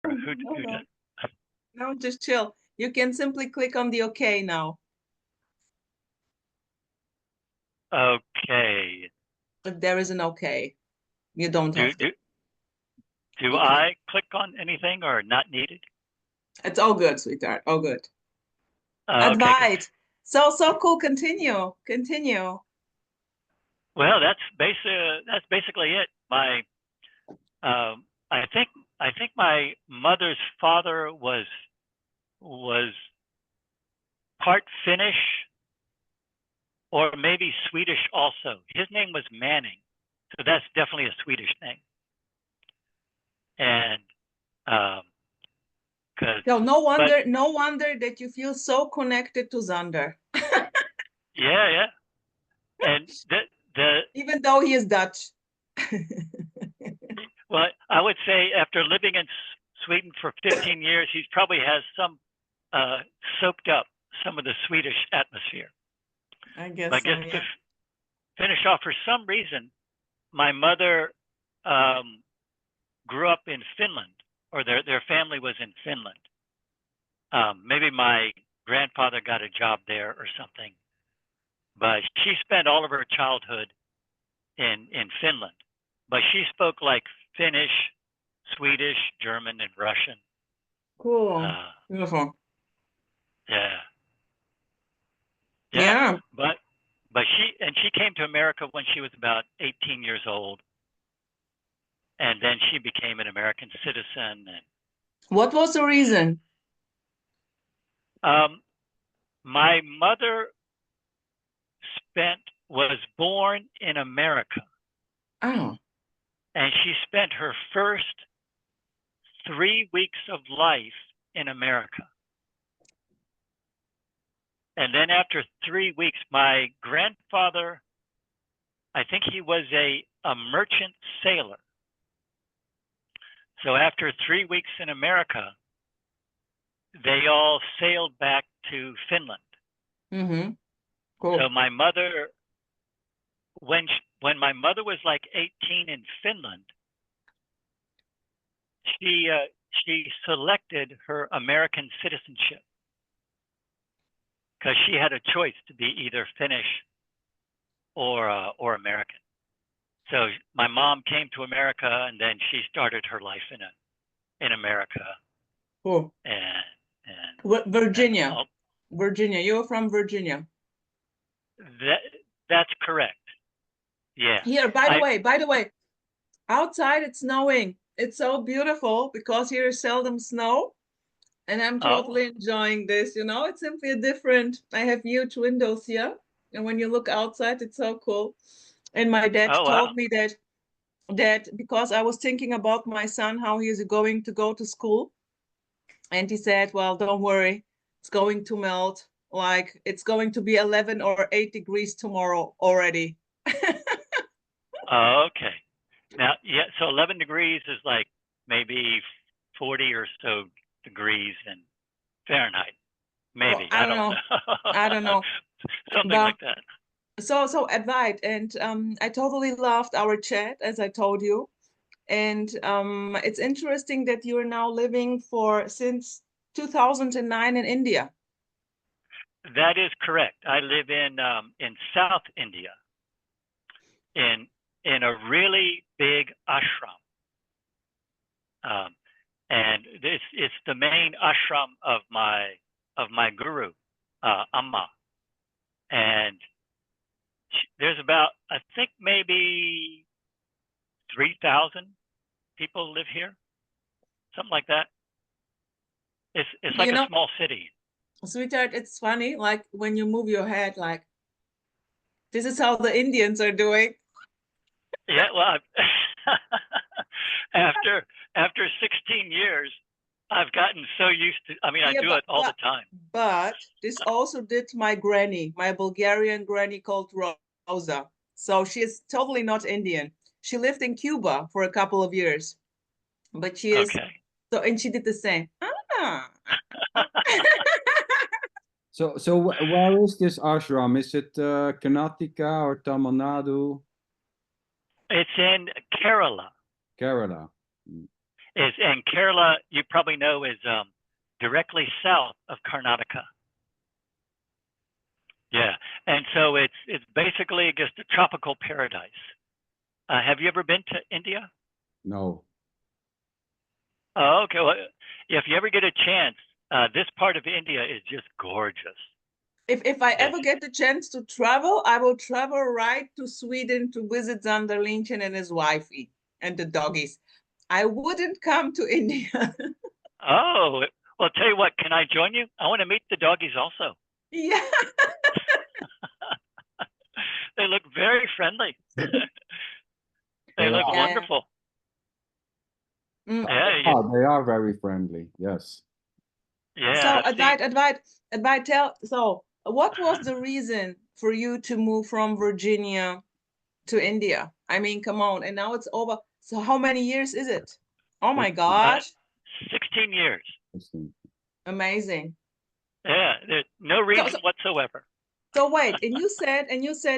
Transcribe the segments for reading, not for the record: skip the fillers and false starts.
Who No, does? no, just chill. You can simply click on the OK now. Okay. If there is an OK, you don't Do have to. do do Okay. I click on anything or not needed? It's all good, sweetheart. All good. Okay, good. Advait. So cool. Continue. Continue. Well, that's basically it. I think my mother's father was part Finnish or maybe Swedish also. His name was Manning, so that's definitely a Swedish name. And because So no but wonder that you feel so connected to Sander, yeah, and the even though he is Dutch. well, I would say after living in Sweden for 15 years, he probably has some soaked up some of the Swedish atmosphere. I But I guess so, guess to yeah. finish off, for some reason, my mother grew up in Finland, or their family was in Finland. Maybe my grandfather got a job there or something. But she spent all of her childhood in Finland. But she spoke like Finnish, Swedish, German, and Russian. Cool. Uh, Beautiful. yeah, yeah. Yeah. But she came to America when she was about 18 years old, and then she became an American citizen. And What was the reason? um, my mother was born in America, Oh. and she spent her first 3 weeks of life in America. And then after 3 weeks, my grandfather, I think he was a merchant sailor. So after 3 weeks in America, they all sailed back to Finland. Mm-hmm. Cool. So my mother, when my mother was like 18 in Finland, she selected her American citizenship because she had a choice to be either Finnish or American. So my mom came to America, and then she started her life in America, Cool. and Virginia. all, Virginia. You're from Virginia. that's correct. Yeah, Here, by I the way, outside it's snowing. It's so beautiful because here is seldom snow. And I'm oh totally enjoying this. You know, it's simply a different. I have huge windows here. And when you look outside, it's so cool. And my dad oh wow. told me that because I was thinking about my son, how he is going to go to school. And he said, well, don't worry, it's going to melt. Like it's going to be 11 or 8 degrees tomorrow already. Okay. Now, yeah, so 11 degrees is like maybe 40 or so degrees in Fahrenheit. Well, Maybe, I I don't don't know. I don't know. know. Something But like that. so Advait, and I totally loved our chat, as I told you. And it's interesting that you're now living since 2009 in India. That is correct. I live in South India, in a really big ashram, and it's the main ashram of my guru, Amma, and there's about, I think, maybe 3,000 people live here, something like that. It's like You a know, small city. sweetheart, it's funny, like when you move your head, like this is how the Indians are doing. Yeah, well, after 16 years, I've gotten so used to. I mean, I Yeah, do it all the time. but this also did my granny, my Bulgarian granny called Rosa. So she is totally not Indian. She lived in Cuba for a couple of years, but she is Okay. so, and she did the same. Ah. So where is this ashram? Is it Karnataka or Tamil Nadu? It's in Kerala. Kerala. and Kerala, you probably know, is directly south of Karnataka. Yeah, and so it's basically just a tropical paradise. Have you ever been to India? No. Oh, okay. Well, if you ever get a chance, this part of India is just gorgeous. If I ever get the chance to travel, I will travel right to Sweden to visit Sander and his wifey and the doggies. I wouldn't come to India. Oh, well, tell you what, can I join you? I want to meet the doggies also. Yeah. They look very friendly. They look Yeah. wonderful. Mm. Yeah, They are very friendly. Yes. yeah. So I've seen- Advait, tell. So, what was the reason for you to move from Virginia to India? I mean, come on, and now it's over. So, how many years is it? Oh my gosh, 16 years. amazing. Yeah, there's no reason whatsoever. So wait, and you said,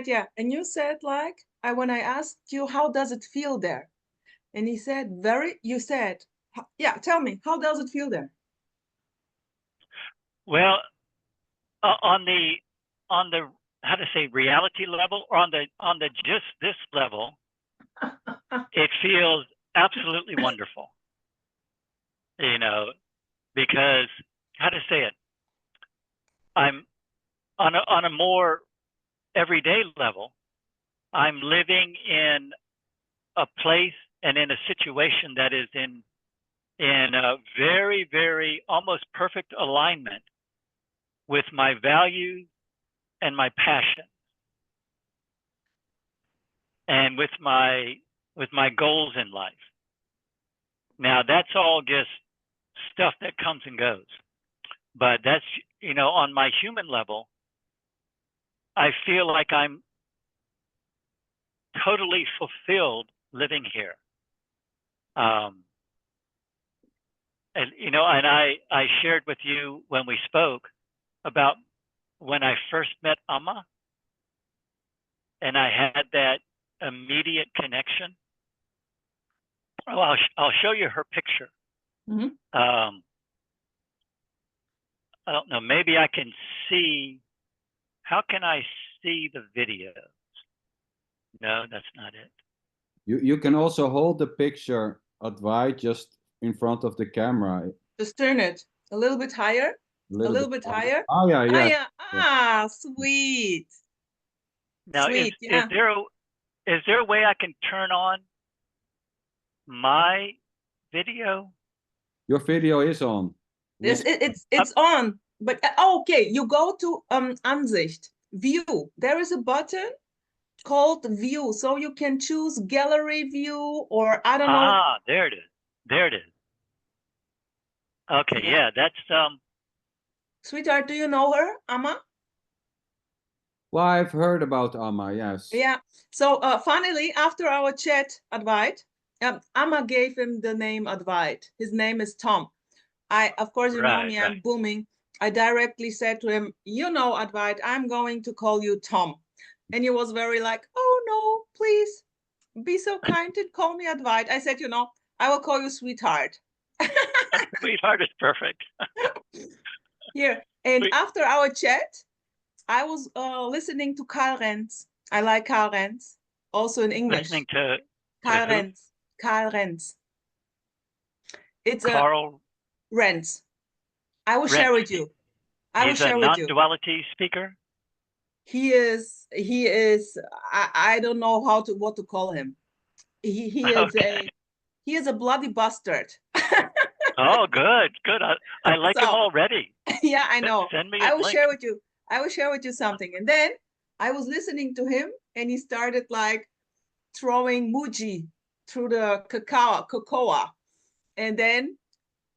yeah, and you said like, when I asked you, how does it feel there? And he said, you said, yeah, tell me, how does it feel there? Well, on the how to say reality level, or on the just this level, it feels absolutely wonderful. You know, because how to say it, I'm on a more everyday level. I'm living in a place and in a situation that is in a very, very almost perfect alignment with my values and my passion, and with my goals in life. Now that's all just stuff that comes and goes, but that's, on my human level, I feel like I'm totally fulfilled living here. And I shared with you when we spoke about when I first met Amma, and I had that immediate connection. Oh, I'll show you her picture. Mm-hmm. I don't know. Maybe I can see. How can I see the videos? No, that's not it. You can also hold the picture, Advait, just in front of the camera. Just turn it a little bit higher. A little bit higher. Oh yeah, yeah. Yeah. Ah, sweet. Now, sweet. is there a way I can turn on my video? Your video is on. Yes, it's on. But okay, you go to Ansicht, view. There is a button called view, so you can choose gallery view, or I don't know. Ah, there it is. There it is. Okay, yeah, that's Sweetheart, do you know her, Amma? Well, I've heard about Amma, yes. Yeah. So finally, after our chat, Advait, Amma gave him the name Advait. His name is Tom. Of course, you know me, I'm booming. I directly said to him, Advait, I'm going to call you Tom. And he was very like, oh no, please be so kind and call me Advait. I said, I will call you sweetheart. Sweetheart is perfect. Here. And after our chat, I was listening to Karl Renz. I like Karl Renz, also in English. Listening to Karl Renz. Karl Renz. It's Karl Renz. I will share with you. He's a non-duality speaker. He is. I don't know what to call him. He is a bloody bastard. Oh, good. I like him already. Yeah, I know. Send me I will share with you. I will share with you something. And then I was listening to him, and he started like throwing Muji through the cocoa. And then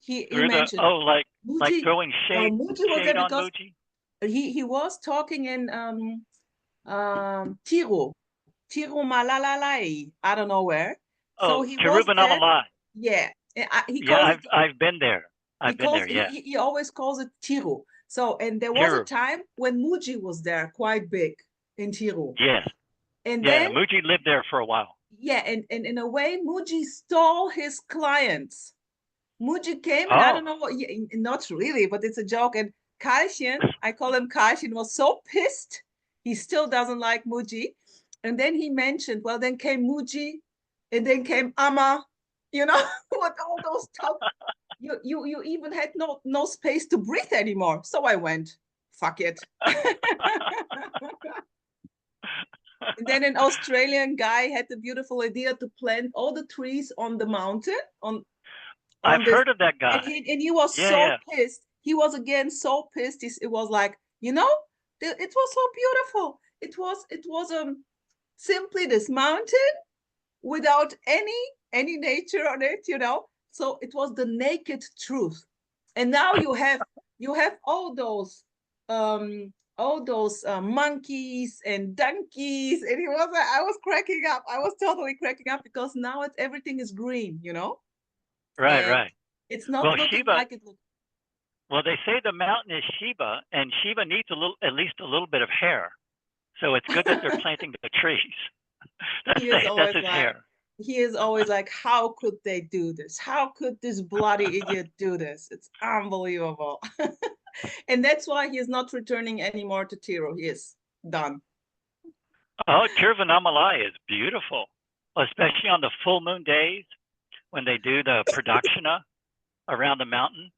he mentioned like Muji, like throwing shade. Muji was there because Muji? he was talking in Tiro Malalalai, I don't know where. So he was there. Yeah. I've been there. He always calls it Tiro. So, and there was a time when Muji was there, quite big in Tiro. Yes. And then Muji lived there for a while. Yeah, and in a way, Muji stole his clients. Muji came, and I don't Oh, know what, not really, but it's a joke. And Karlchen, I call him Karlchen, was so pissed. He still doesn't like Muji. And then he mentioned, well, then came Muji, and then came Amma, you know, with all those stuff. You even had no space to breathe anymore. So I went, fuck it. And then an Australian guy had the beautiful idea to plant all the trees on the mountain, on I've this, heard of that guy. and he was Yeah, so yeah. pissed. He was again so pissed. It was like, you know, it was so beautiful. It was simply this mountain without any nature on it, you know. So it was the naked truth. And now you have all those monkeys and donkeys, and it was I was cracking up. I was totally cracking up because now everything is green, you know. Right, And right. it's not Well, looking Shiva, like it looks. well, they say the mountain is Shiva, and Shiva needs at least a little bit of hair. So it's good that they're planting the trees. That's He his hair. is always like, how could they do this? How could this bloody idiot do this? It's unbelievable. And that's why he is not returning anymore to Tiro. He is done. Oh, Tiruvannamalai is beautiful, especially on the full moon days when they do the pradakshina around the mountain.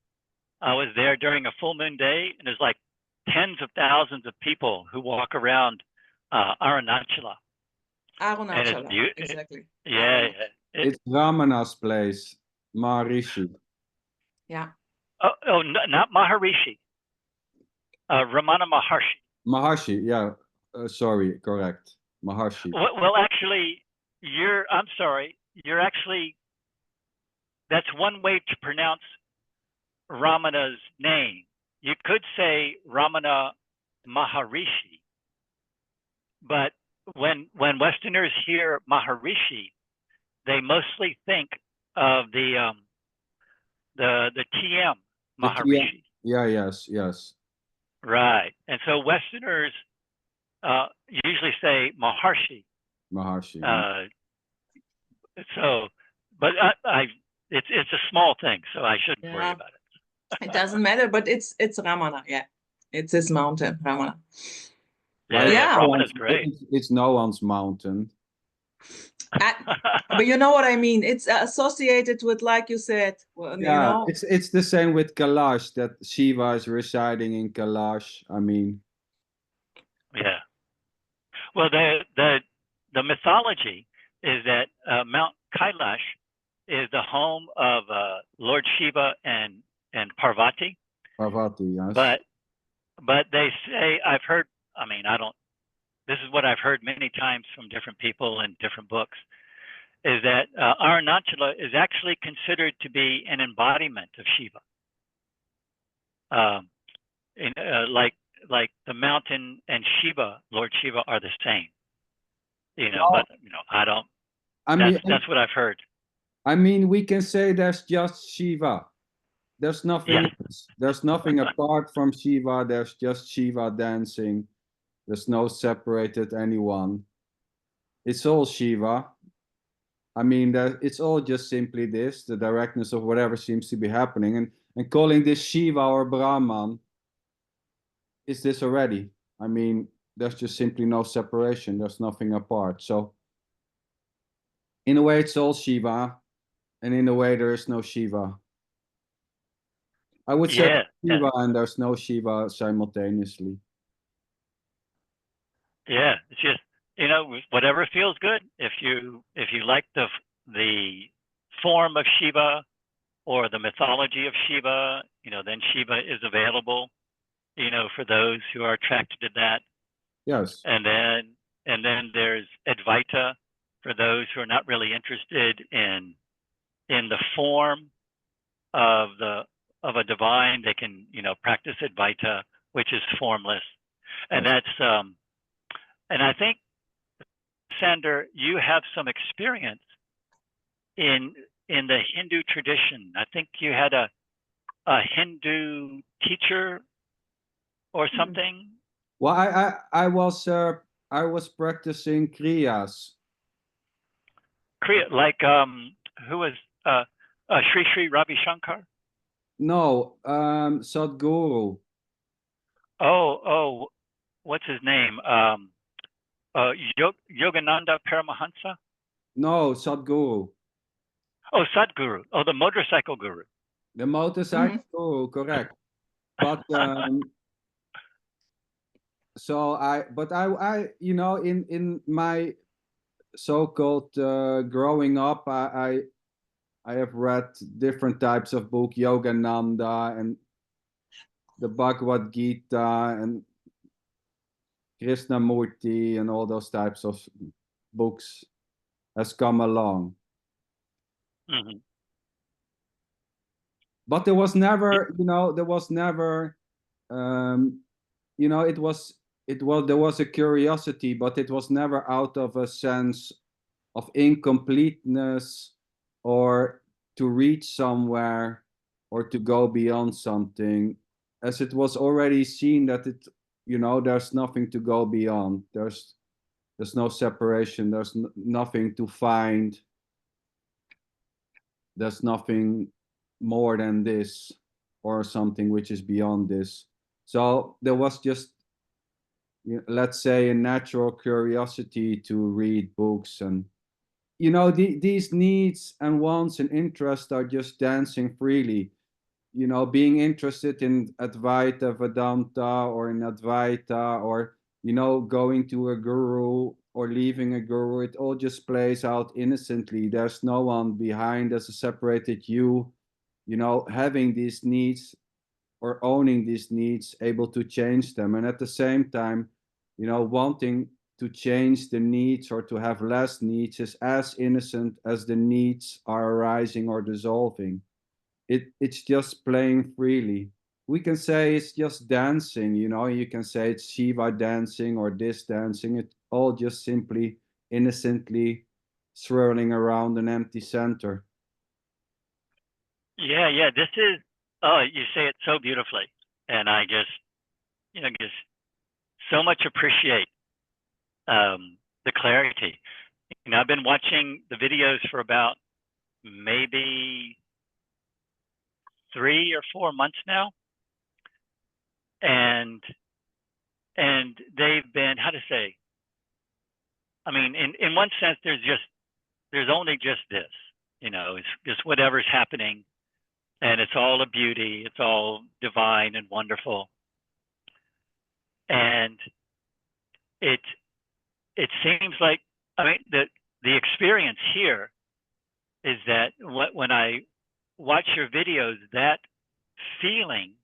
I was there during a full moon day, and there's like tens of thousands of people who walk around Arunachala. And it's Arunachala, beautiful. exactly. Yeah, It's Ramana's place, Maharishi. Yeah. Oh, not Maharishi. Ramana Maharshi. Maharshi, yeah. Sorry, correct. Maharshi. Well, actually, I'm sorry. That's one way to pronounce Ramana's name. You could say Ramana Maharishi, but when Westerners hear Maharishi, they mostly think of the TM Maharishi. Yeah, yes. Right, and so Westerners usually say Maharshi. Maharshi. So, but it's a small thing, so I shouldn't worry about it. It doesn't matter, but it's Ramana. Yeah, it's his mountain, Ramana. Yeah. Ramana's great. It's no one's mountain. But you know what I mean. It's associated with, like you said. Well, yeah, you know? it's the same with Kailash, that Shiva is residing in Kailash. I mean, yeah. Well, the mythology is that Mount Kailash is the home of Lord Shiva and Parvati. Parvati, yes. But they say, I've heard. I mean, I don't. This is what I've heard many times from different people in different books. Is that Arunachala is actually considered to be an embodiment of Shiva. Like the mountain and Shiva, Lord Shiva, are the same. You know, but you know, I don't. That's what I've heard. I mean, we can say there's just Shiva. There's nothing. Yes. There's nothing apart from Shiva. There's just Shiva dancing. There's no separated anyone. It's all Shiva. I mean, it's all just simply this, the directness of whatever seems to be happening. And calling this Shiva or Brahman, is this already? I mean, there's just simply no separation. There's nothing apart. So, in a way, it's all Shiva. And in a way, there is no Shiva. I would say Shiva and there's no Shiva simultaneously. Yeah, it's just, you know, whatever feels good. If you like the form of Shiva or the mythology of Shiva, you know, then Shiva is available, you know, for those who are attracted to that. Yes. And then there's Advaita for those who are not really interested in the form of a divine. They can, you know, practice Advaita, which is formless. And that's and I think, Sander, you have some experience in the Hindu tradition. I think you had a Hindu teacher or something. Well, I was practicing kriyas. Like who was Sri Sri Ravi Shankar. No, Sadhguru. Oh, what's his name? Yogananda Paramahansa. No, Sadhguru. Oh, Sadhguru. Oh, the motorcycle guru. The motorcycle guru, correct. But so I, you know, in my so-called growing up, I have read different types of book, Yogananda and the Bhagavad Gita and Krishnamurti and all those types of books has come along. Mm-hmm. But there was never, you know, there was never, you know, there was a curiosity, but it was never out of a sense of incompleteness or to reach somewhere or to go beyond something, as it was already seen that it, you know, there's nothing to go beyond. There's no separation. There's nothing to find. There's nothing more than this or something which is beyond this. So there was just, you know, let's say, a natural curiosity to read books, and you know, these needs and wants and interests are just dancing freely. You know, being interested in Advaita Vedanta or in Advaita, or, you know, going to a guru or leaving a guru, it all just plays out innocently. There's no one behind as a separated you know, having these needs or owning these needs, able to change them. And at the same time, you know, wanting to change the needs or to have less needs is as innocent as the needs are arising or dissolving. It's just playing freely. We can say it's just dancing, you know, you can say it's Shiva dancing or this dancing. It all just simply innocently swirling around an empty center. Yeah. This is. Oh, you say it so beautifully, and I just, you know, just so much appreciate the clarity. You know, I've been watching the videos for about maybe 3 or 4 months now, and they've been, how to say, I mean, in one sense, there's only just this, you know, it's just whatever's happening, and it's all a beauty, it's all divine and wonderful, and it seems like, I mean, the experience here is that when I watch your videos, that feeling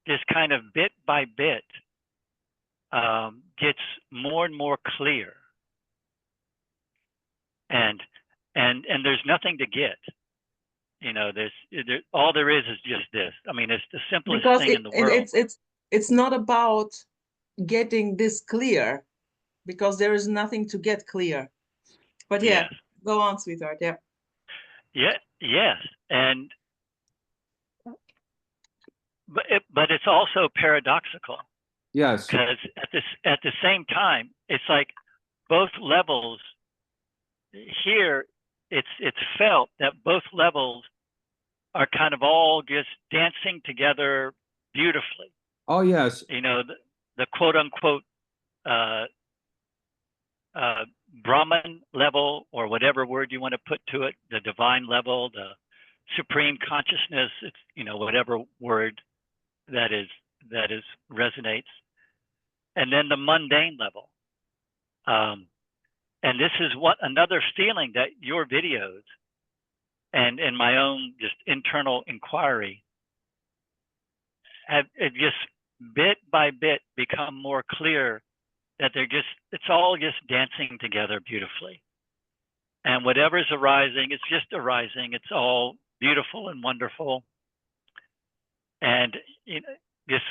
just kind of bit by bit gets more and more clear, and there's nothing to get. You know, all there is just this. I mean, it's the simplest Because thing in the world. it's not about getting this clear, because there is nothing to get clear. But yeah, Yes. go on, sweetheart. Yeah. Yes, and but it's also paradoxical. Yes. Because at the same time, it's like both levels here. It's felt that both levels are kind of all just dancing together beautifully. Oh yes. You know, the quote unquote Brahman level, or whatever word you want to put to it, the divine level, the supreme consciousness. It's, you know, whatever word that is resonates. And then the mundane level. And this is what another feeling that your videos and in my own just internal inquiry have it just bit by bit become more clear that it's all just dancing together beautifully. And whatever's arising, it's just arising. It's all beautiful and wonderful. And, you know, just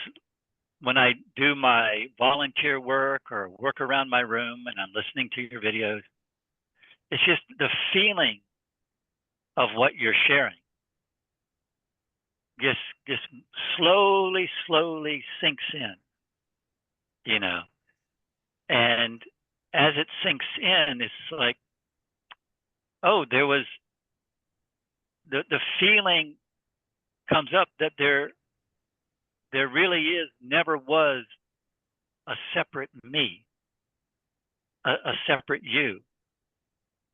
when I do my volunteer work or work around my room and I'm listening to your videos, it's just the feeling of what you're sharing just slowly sinks in, you know. And as it sinks in, it's like, oh, there was the feeling comes up that there really never was a separate me, a separate you.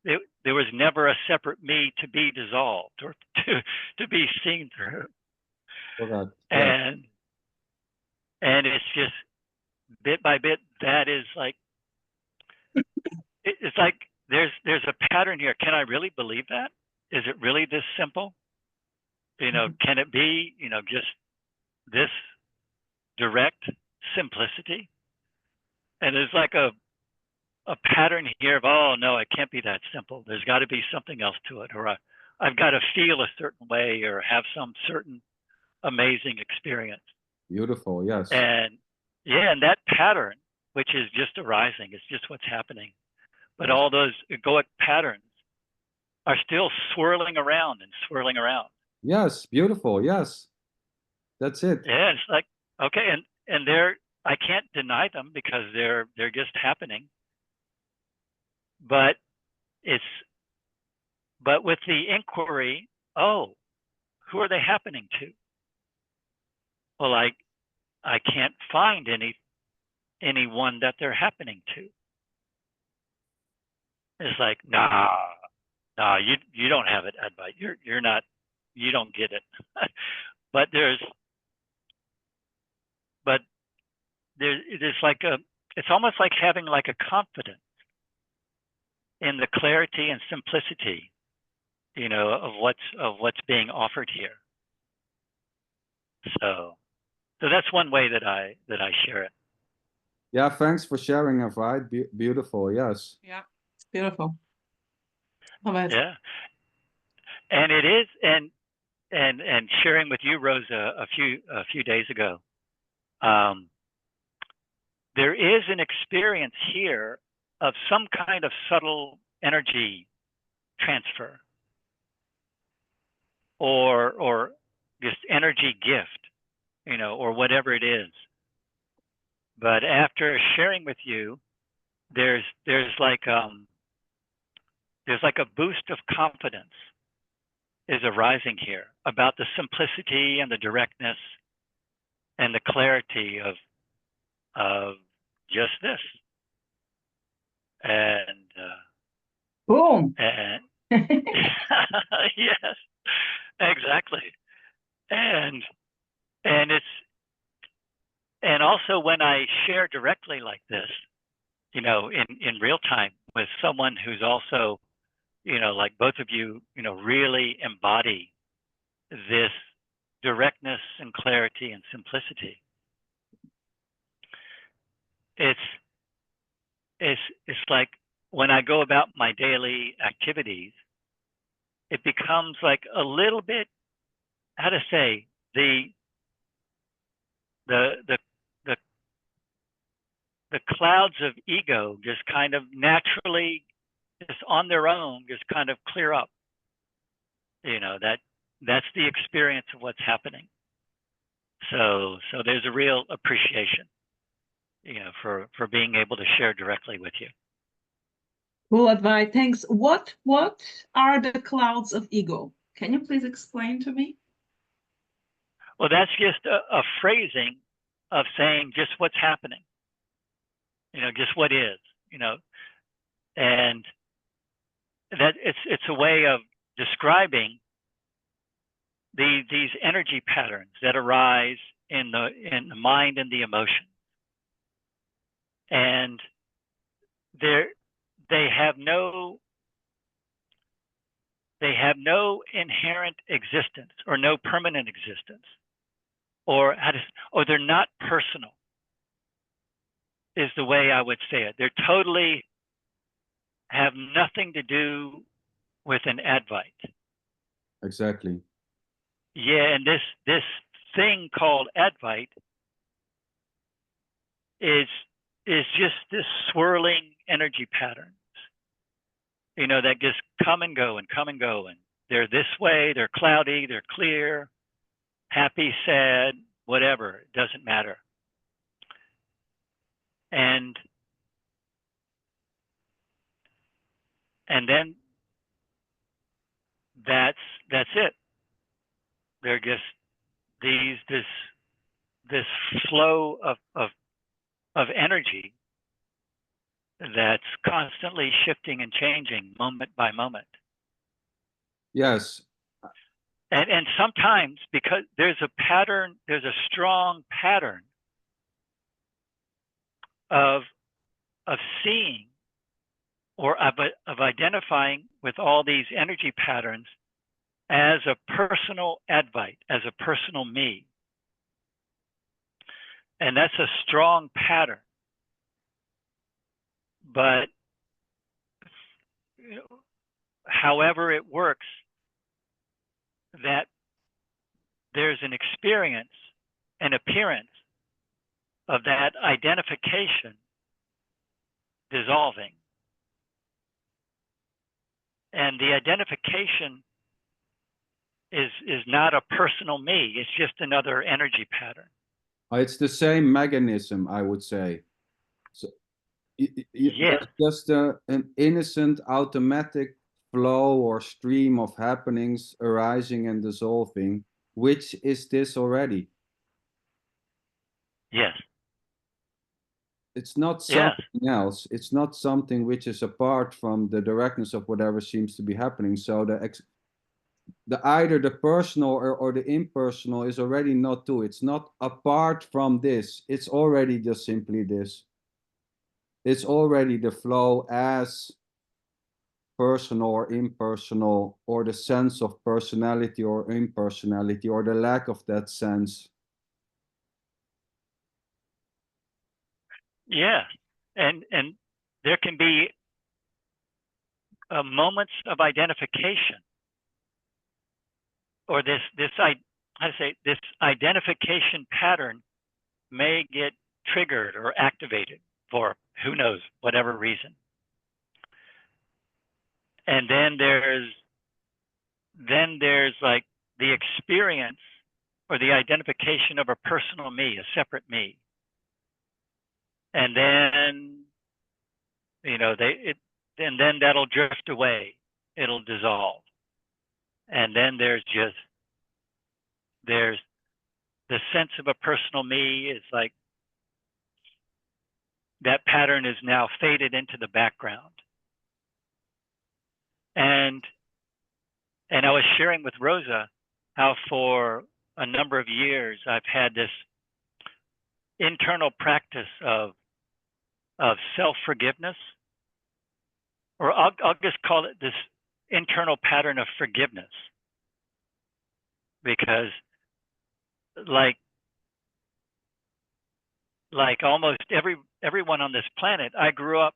There was never a separate me to be dissolved or to be seen through. Correct. Yeah. And it's just bit by bit, that is like, it's like there's a pattern here. Can I really believe that? Is it really this simple? Can it be, just this direct simplicity? And there's like a pattern here of, oh no, it can't be that simple. There's got to be something else to it, or I've got to feel a certain way or have some certain amazing experience. Beautiful. Yes. And yeah, and that pattern, which is just arising, is just what's happening. But Yes. all those egoic patterns are still swirling around and swirling around. Yes. Beautiful. Yes. That's it. Yeah, it's like, okay, and I can't deny them because they're just happening. But with the inquiry, oh, who are they happening to? Well, I can't find anyone that they're happening to. It's like, nah, you don't have it, Advait. You're not, you don't get it. But there's like it's almost like having like a confidence in the clarity and simplicity, of what's being offered here. So that's one way that I share it. Yeah. Thanks for sharing, Advait. Beautiful. Yes. Yeah, it's beautiful. Love it. Yeah, and it is, and sharing with you, Rosa, a few days ago. There is an experience here of some kind of subtle energy transfer or just energy gift, or whatever it is. But after sharing with you, there's like a boost of confidence is arising here about the simplicity and the directness and the clarity of just this. And Boom. and yes, exactly. And also when I share directly like this, in real time with someone who's also, like both of you, really embody this directness and clarity and simplicity. It's like when I go about my daily activities, it becomes like a little bit, how to say, the clouds of ego just kind of naturally, just on their own, just kind of clear up. That's the experience of what's happening. So there's a real appreciation, for being able to share directly with you. Cool, Advait. Thanks. What are the clouds of ego? Can you please explain to me? Well, that's just a phrasing of saying just what's happening, just what is, and that it's a way of describing these energy patterns that arise in the mind and the emotion, and they have no inherent existence or no permanent existence, or they're not personal, is the way I would say it. They're totally have nothing to do with an Advait. Exactly. Yeah, and this thing called Advait is just this swirling energy patterns, that just come and go and come and go, and they're this way, they're cloudy, they're clear, happy, sad, whatever, it doesn't matter. And then that's that's it. They're just this flow of energy that's constantly shifting and changing moment by moment. Yes. And sometimes, because there's a pattern, there's a strong pattern of seeing or of identifying with all these energy patterns as a personal Advait, as a personal me. And that's a strong pattern. But however it works, that there's an experience, an appearance of that identification dissolving. And the identification is not a personal me. It's just another energy pattern. It's the same mechanism, I would say. So, Yeah. there's just an innocent, automatic flow or stream of happenings arising and dissolving. Which is this already? Yes. It's not Yes. something else. It's not something which is apart from the directness of whatever seems to be happening. So either the personal or the impersonal is already not two. It's not apart from this. It's already just simply this. It's already the flow as personal or impersonal, or the sense of personality or impersonality, or the lack of that sense. Yeah. And there can be moments of identification, or this identification pattern may get triggered or activated for who knows, whatever reason. And then there's like the experience or the identification of a personal me, a separate me. And then, and then that'll drift away. It'll dissolve. And then there's the sense of a personal me is like, that pattern is now faded into the background. And I was sharing with Rosa how for a number of years I've had this internal practice of self-forgiveness, or I'll just call it this internal pattern of forgiveness, because like almost everyone on this planet, I grew up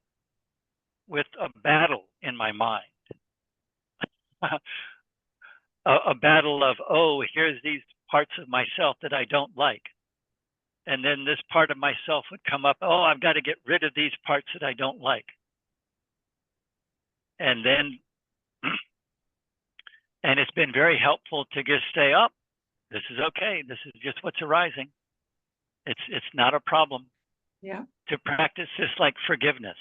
with a battle in my mind. A battle of, oh, here's these parts of myself that I don't like. And then this part of myself would come up, oh, I've got to get rid of these parts that I don't like. And then, and it's been very helpful to just stay up. This is okay. This is just what's arising. It's not a problem. Yeah. To practice this like forgiveness.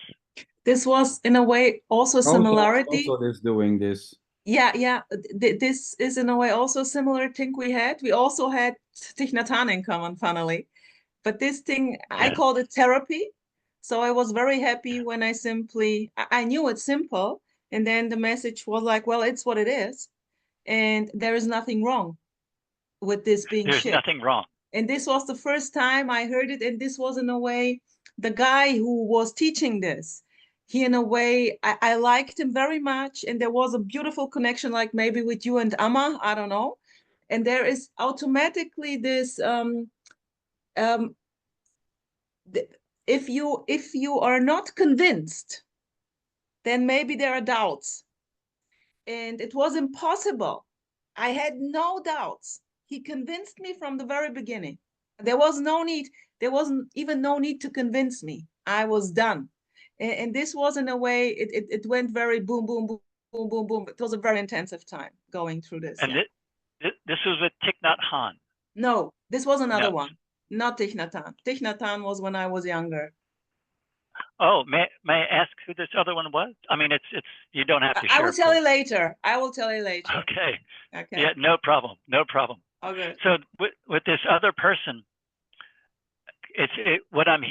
This was in a way also similarity. Also is doing this. Yeah. This is in a way also a similar thing we had. We also had Thich Nhat Hanh in common, funnily. But this thing, yeah. I called it therapy. So I was very happy when I knew it's simple. And then the message was like, well, it's what it is. And there is nothing wrong with this being There's shit. nothing wrong. And this was the first time I heard it. And this was in a way, the guy who was teaching this, he in a way, I liked him very much. And there was a beautiful connection, like maybe with you and Amma, I don't know. And there is automatically this, if you are not convinced, then maybe there are doubts. And it was impossible. I had no doubts. He convinced me from the very beginning. There wasn't even no need to convince me. I was done. And this was in a way, it went very boom, boom, boom, boom, boom, boom. It was a very intensive time going through this. And this was with Thich Nhat Hanh? No, this was another one. Not Thich Nhat Hanh. Thich Nhat Hanh was when I was younger. Oh, may I ask who this other one was? I mean, it's you don't have to I share. will tell you later. I will tell you later. Okay. Okay. Yeah, no problem. No problem. Okay. So with this other person, what I'm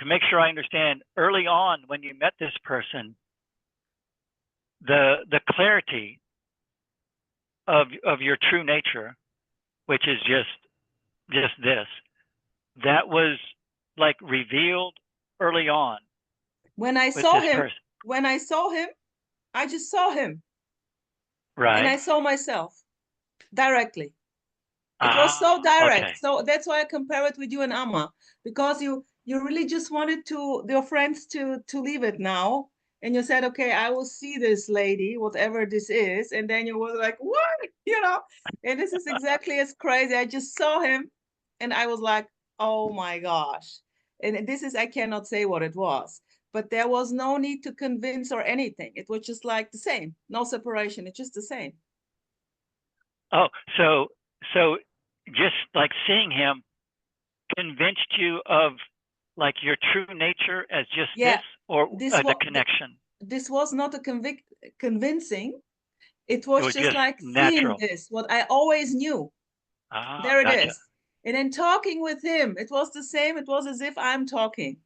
to make sure I understand. Early on, when you met this person, the clarity of your true nature, which is just this, that was like revealed early on. When I with saw this him, person. when I saw him, I just saw him. Right. And I saw myself directly. It was so direct. Okay. So that's why I compare it with you and Amma, because you really just wanted your friends to leave it now. And you said, okay, I will see this lady, whatever this is. And then you were like, what? You know, and this is exactly as crazy. I just saw him and I was like, oh my gosh. And this is, I cannot say what it was, but there was no need to convince or anything. It was just like the same, no separation. It's just the same. Oh, so just like seeing him convinced you of like your true nature as just this, or the connection? This was not a convincing. It was just like natural. seeing this, what I always knew. There it gotcha. is. And then talking with him, it was the same. It was as if I'm talking.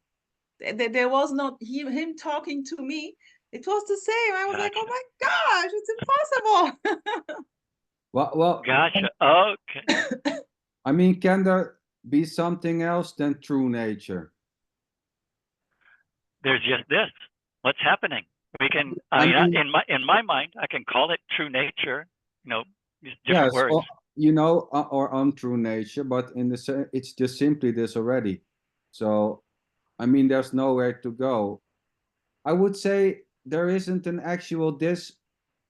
There was not him talking to me. It was the same. I was like, oh my gosh, it's impossible. Well, gotcha. Okay. I mean, can there be something else than true nature? There's just this. What's happening? We can. I mean, in my mind, I can call it true nature. You know, different words. Or, you know, or untrue nature, but it's just simply this already. So, I mean, there's nowhere to go. I would say there isn't an actual this,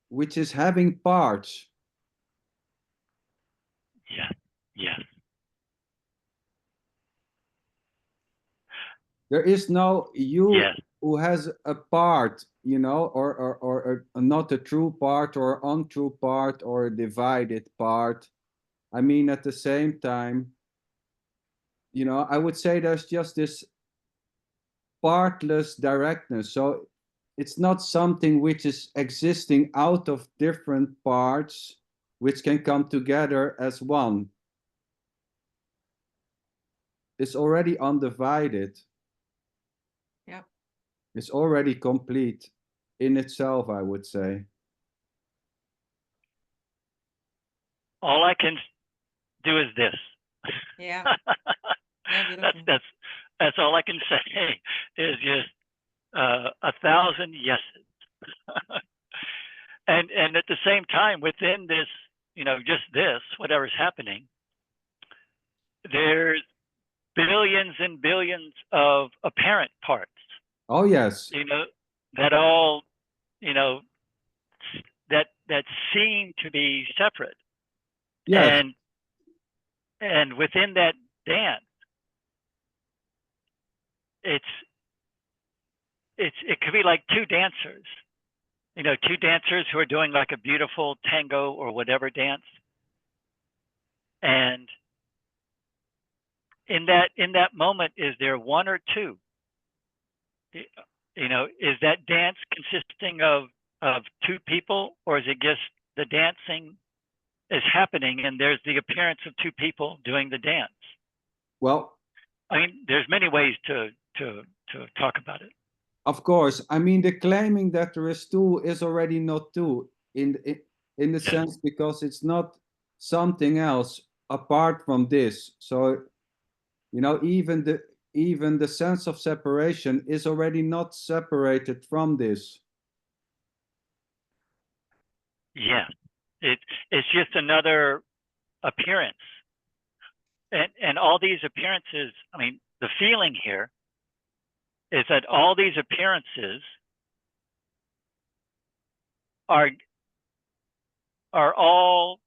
which is having parts. Yeah. Yes. There is no you Yes. who has a part, you know, or not a true part or untrue part or a divided part. I mean, at the same time, you know, I would say there's just this partless directness. So it's not something which is existing out of different parts which can come together as one. It's already undivided. Yeah. It's already complete in itself, I would say. All I can do is this. Yeah. Yeah, that's all I can say is just 1,000 yeses. and at the same time, within this, you know, just this, whatever's happening, there's billions and billions of apparent parts. Oh yes. You know, that all, you know, that seem to be separate. Yes. And within that dance, it could be like two dancers, you know, two dancers who are doing like a beautiful tango or whatever dance. And in that moment, is there one or two? You know, is that dance consisting of two people, or is it just the dancing is happening and there's the appearance of two people doing the dance? Well, I mean, there's many ways to talk about it. Of course, I mean, the claiming that there is two is already not two in the sense, because it's not something else apart from this. So, you know, even the sense of separation is already not separated from this. Yeah, it's just another appearance, and all these appearances. I mean, the feeling here is that all these appearances are all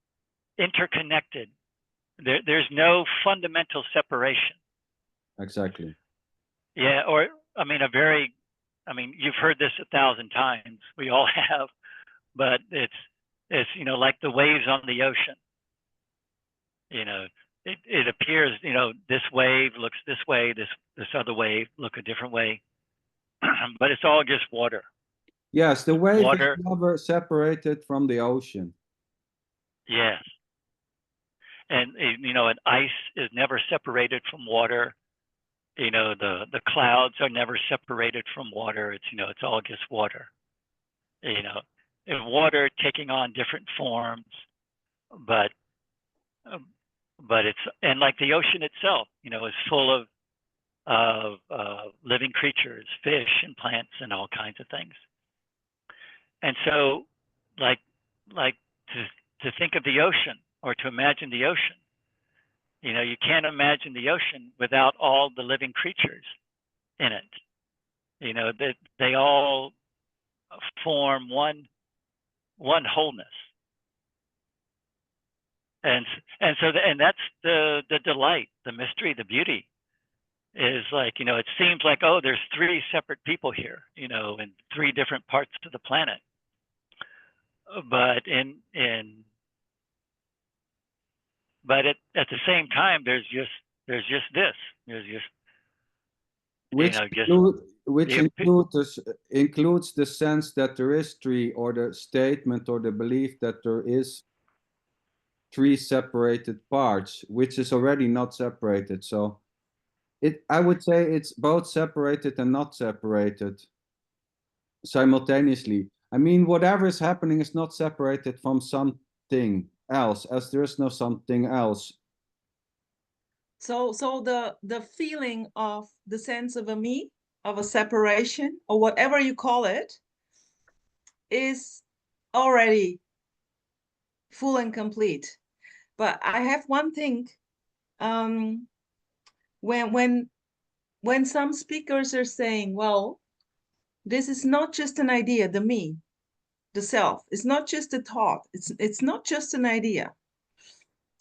interconnected. There's no fundamental separation. Exactly. Yeah, or I mean, you've heard this 1,000 times. We all have, but it's you know, like the waves on the ocean. You know, it appears, you know, this wave looks this way, this other wave look a different way. but it's all just water. Yes, the wave Water. is never separated from the ocean. Yes. And, you know, an ice is never separated from water. You know, the clouds are never separated from water. It's, you know, it's all just water. You know, and water taking on different forms, but it's, and like the ocean itself, you know, is full of living creatures, fish and plants and all kinds of things. And so, like to think of the ocean or to imagine the ocean, you know, you can't imagine the ocean without all the living creatures in it. You know, that they all form one wholeness. And so and that's the delight, the mystery, the beauty is, like, you know, it seems like, oh, there's three separate people here, you know, in three different parts of the planet. But but at the same time, there's just this. There's just, Which you know, just which includes the sense that there is three, or the statement or the belief that there is three separated parts, which is already not separated. So I would say it's both separated and not separated simultaneously. I mean, whatever is happening is not separated from something else, as there is no something else. So the feeling of the sense of a me, of a separation, or whatever you call it, is already full and complete. But I have one thing. When some speakers are saying, well, this is not just an idea, the me, the self, it's not just a thought, it's not just an idea,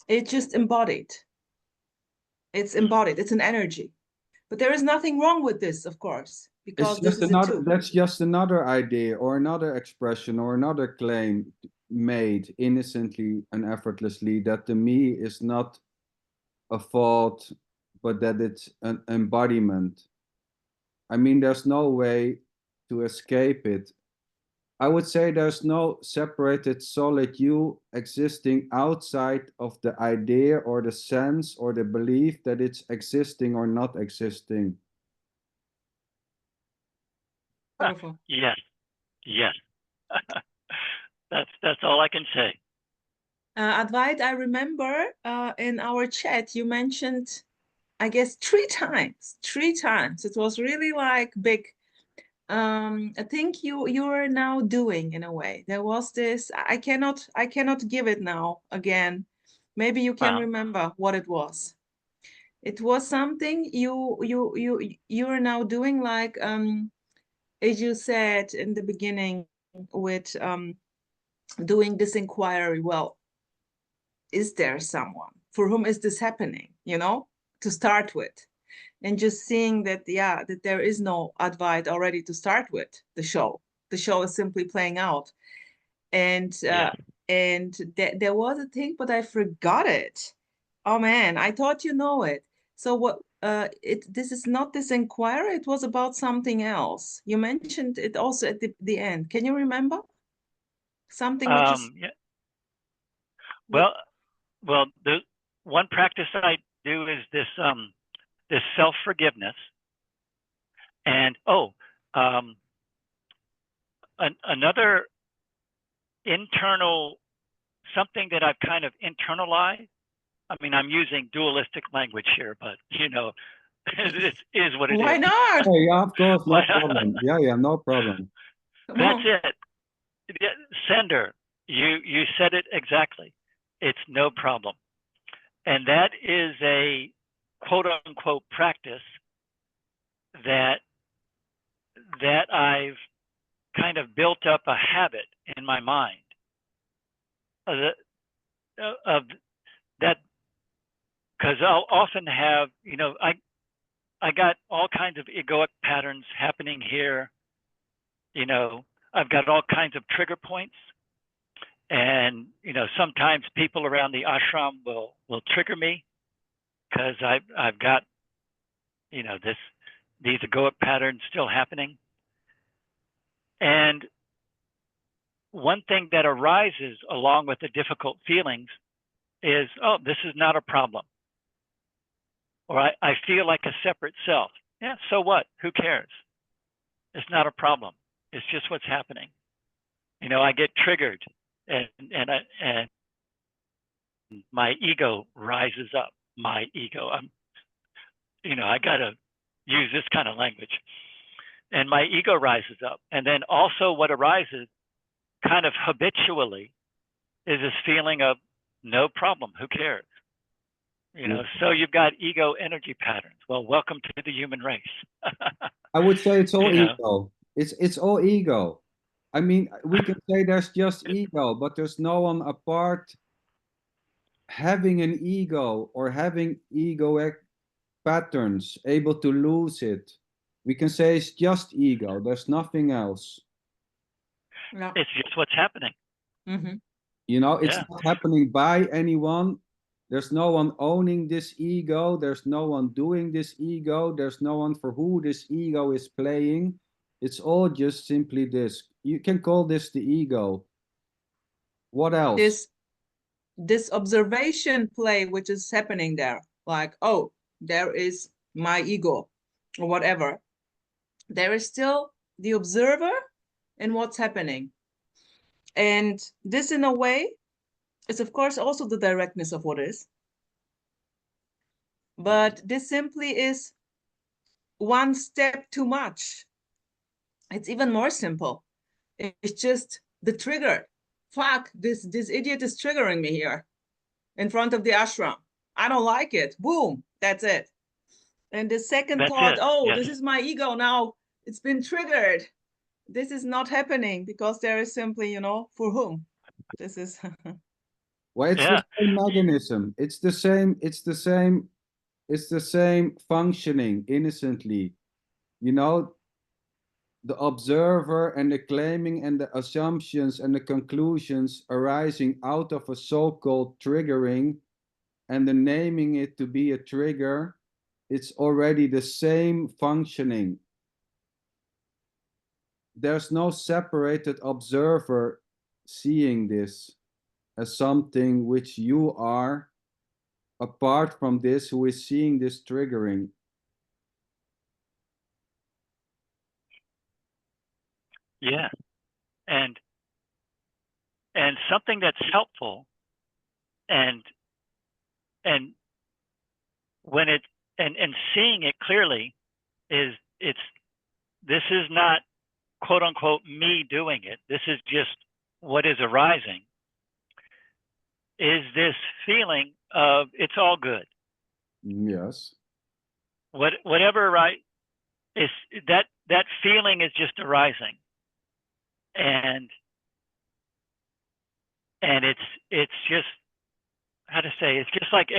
it's just embodied. It's embodied, it's an energy. But there is nothing wrong with this, of course, because this is a tool. That's just another idea or another expression or another claim made innocently and effortlessly, that the me is not a fault, but that it's an embodiment. I mean, there's no way to escape it. I would say there's no separated solid you existing outside of the idea or the sense or the belief that it's existing or not existing. Beautiful. yes. That's all I can say. Advait, I remember in our chat you mentioned, I guess, three times. It was really like big. I think you are now doing, in a way. There was this. I cannot give it now again. Maybe you can remember what it was. It was something you are now doing, like as you said in the beginning, with doing this inquiry. Well, is there someone for whom is this happening, you know, to start with, and just seeing that, yeah, that there is no Advait already to start with. The show is simply playing out. And there was a thing, but I forgot it. Oh man, I thought you know it. So what, this is not this inquiry, it was about something else. You mentioned it also at the end. Can you remember something which is Yeah. Well, the one practice that I do is this self-forgiveness. And another internal, something that I've kind of internalized. I mean, I'm using dualistic language here, but you know, this is what it is. Why not? Oh, yeah, of course, no problem. Yeah, no problem. That's it. Sander, you said it exactly. It's no problem. And that is a quote unquote practice that I've kind of built up a habit in my mind of that, because I'll often have, you know, I got all kinds of egoic patterns happening here. You know, I've got all kinds of trigger points. And, you know, sometimes people around the ashram will trigger me because I've got, you know, these egoic patterns still happening. And one thing that arises along with the difficult feelings is, oh, this is not a problem. Or I feel like a separate self. Yeah, so what? Who cares? It's not a problem. It's just what's happening. You know, I get triggered and my ego rises up. My ego. I gotta use this kind of language. And my ego rises up. And then also what arises kind of habitually is this feeling of no problem, who cares? You know, so you've got ego energy patterns. Well, welcome to the human race. I would say it's all You know? ego. It's all ego. I mean, we can say there's just ego, but there's no one apart having an ego or having egoic patterns, able to lose it. We can say it's just ego. There's nothing else. Yeah. It's just what's happening. Mm-hmm. You know, it's Yeah. not happening by anyone. There's no one owning this ego. There's no one doing this ego. There's no one for who this ego is playing. It's all just simply this. You can call this the ego. What else? This observation play which is happening there, like, oh, there is my ego or whatever. There is still the observer and what's happening. And this, in a way, is of course also the directness of what is. But this simply is one step too much. It's even more simple. It's just the trigger. Fuck, this idiot is triggering me here in front of the ashram. I don't like it. Boom, that's it. And the second That's thought, it. oh, Yes. this is my ego now. It's been triggered. This is not happening because there is simply, for whom? This is Well, it's Yeah. the same mechanism. It's the same. It's the same functioning innocently. You know, the observer and the claiming and the assumptions and the conclusions arising out of a so-called triggering and the naming it to be a trigger, it's already the same functioning. There's no separated observer seeing this as something which you are apart from this, who is seeing this triggering. Yeah. And something that's helpful and when it and seeing it clearly is this is not quote unquote me doing it. This is just what is arising. Is this feeling of it's all good. Yes. Whatever is that feeling is just arising. And it's just how to say, it's just like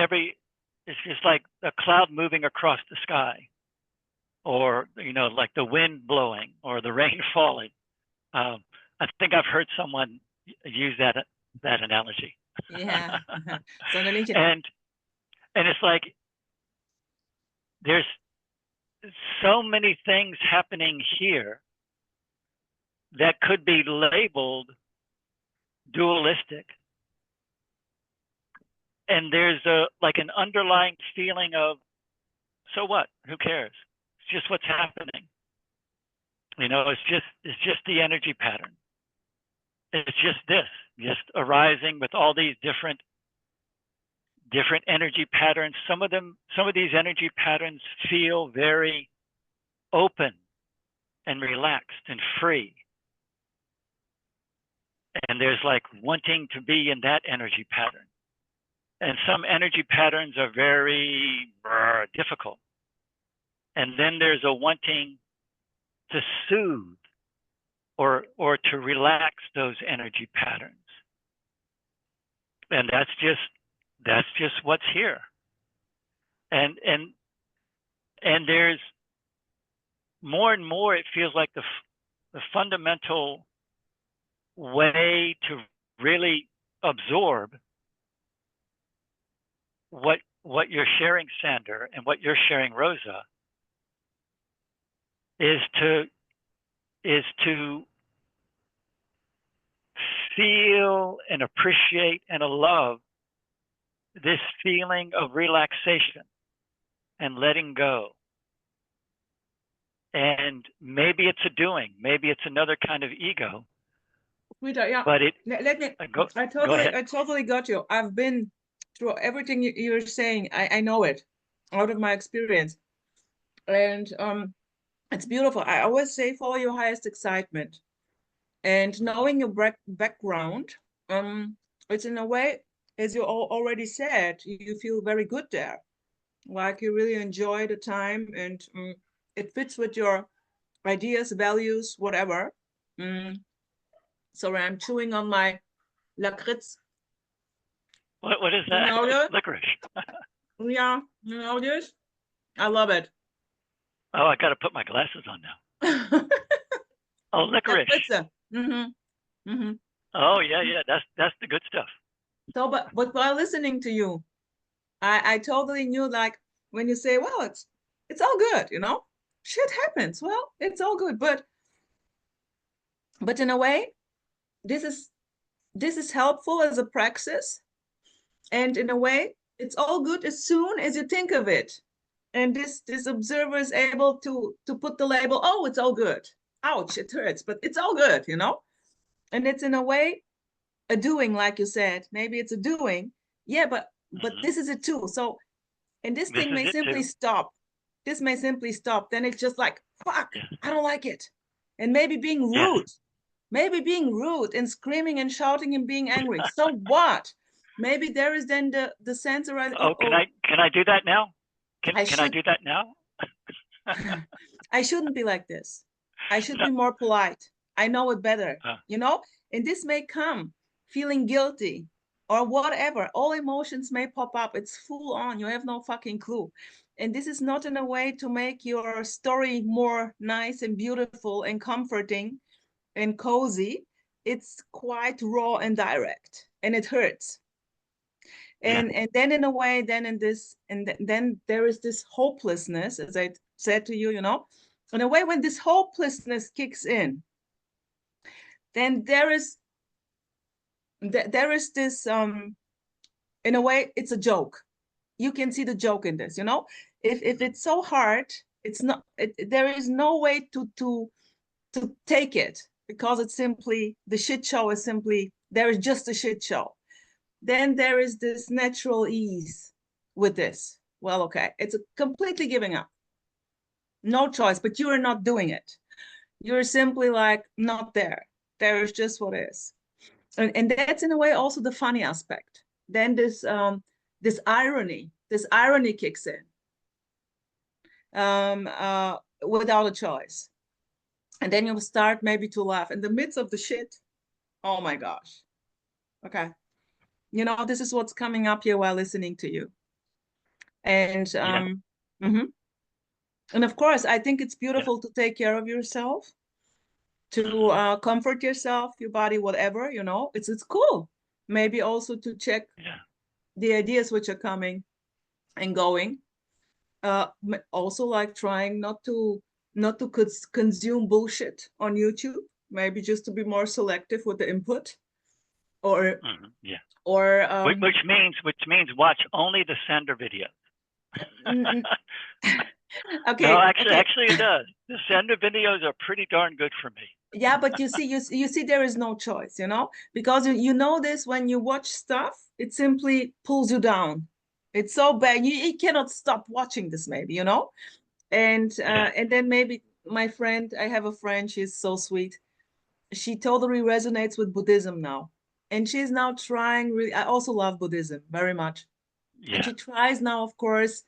a cloud moving across the sky, or like the wind blowing or the rain falling. I think I've heard someone use that analogy. yeah. And it's like there's so many things happening here that could be labeled dualistic. And there's an underlying feeling of, so what? Who cares? It's just what's happening. It's just the energy pattern. It's just arising with all these different energy patterns. Some of these energy patterns feel very open and relaxed and free. And there's like wanting to be in that energy pattern. And some energy patterns are very difficult. And then there's a wanting to soothe or to relax those energy patterns. And that's just what's here. And there's more and more, it feels like the fundamental way to really absorb what you're sharing, Sander, and what you're sharing, Rosa, is to feel and appreciate and love this feeling of relaxation and letting go. And maybe it's a doing, maybe it's another kind of ego. Rita, yeah. But it, Let me. go ahead. I totally got you. I've been through everything you're saying. I know it out of my experience, and it's beautiful. I always say follow your highest excitement, and knowing your background. It's in a way, as you already said, you feel very good there, like you really enjoy the time, and it fits with your ideas, values, whatever. Sorry, I'm chewing on my lakritz. What is that? You know that? Licorice. Yeah, you know this? I love it. Oh, I got to put my glasses on now. Oh, licorice. Oh, yeah. That's the good stuff. So, but while listening to you, I totally knew, like, when you say, well, it's all good, you know, shit happens. Well, it's all good, but in a way, this is helpful as a praxis, and in a way, it's all good as soon as you think of it. And this observer is able to put the label, oh, it's all good. Ouch, it hurts, but it's all good, you know? And it's in a way a doing, like you said. Maybe it's a doing. Yeah, but this is it too. So, and this thing may simply stop. This may simply stop. Then it's just like, fuck, I don't like it. And maybe being rude. Maybe being rude and screaming and shouting and being angry. So what? Maybe there is then the sense around. Oh, can I do that now? Can I do that now? I shouldn't be like this. I should be more polite. I know it better, you know? And this may come feeling guilty or whatever. All emotions may pop up. It's full on. You have no fucking clue. And this is not in a way to make your story more nice and beautiful and comforting and cozy. It's quite raw and direct, and it hurts. And then in a way, then there is this hopelessness, as I said to you, you know, in a way, when this hopelessness kicks in, then there is this, in a way, it's a joke. You can see the joke in this, you know. If it's so hard, it's not. There is no way to take it, because it's simply, the shit show is simply, there is just a shit show. Then there is this natural ease with this. Well, okay, it's a completely giving up. No choice, but you are not doing it. You're simply like not there. There is just what is. And that's in a way also the funny aspect. Then this irony kicks in without a choice. And then you start maybe to laugh in the midst of the shit. Oh my gosh. Okay. You know, this is what's coming up here while listening to you. And and of course, I think it's beautiful to take care of yourself, to comfort yourself, your body, whatever, you know, it's cool. Maybe also to check the ideas which are coming and going. Also, like, trying not to consume bullshit on YouTube. Maybe just to be more selective with the input, or which means watch only the sander video. Okay. No, actually it does. The sander videos are pretty darn good for me. Yeah, but you see, there is no choice, you know, because you know this, when you watch stuff, it simply pulls you down. It's so bad. You cannot stop watching this, maybe, you know, and then maybe my friend, I have a friend, she's so sweet. She totally resonates with Buddhism now, and she's now trying really. I also love Buddhism very much, and she tries now, of course,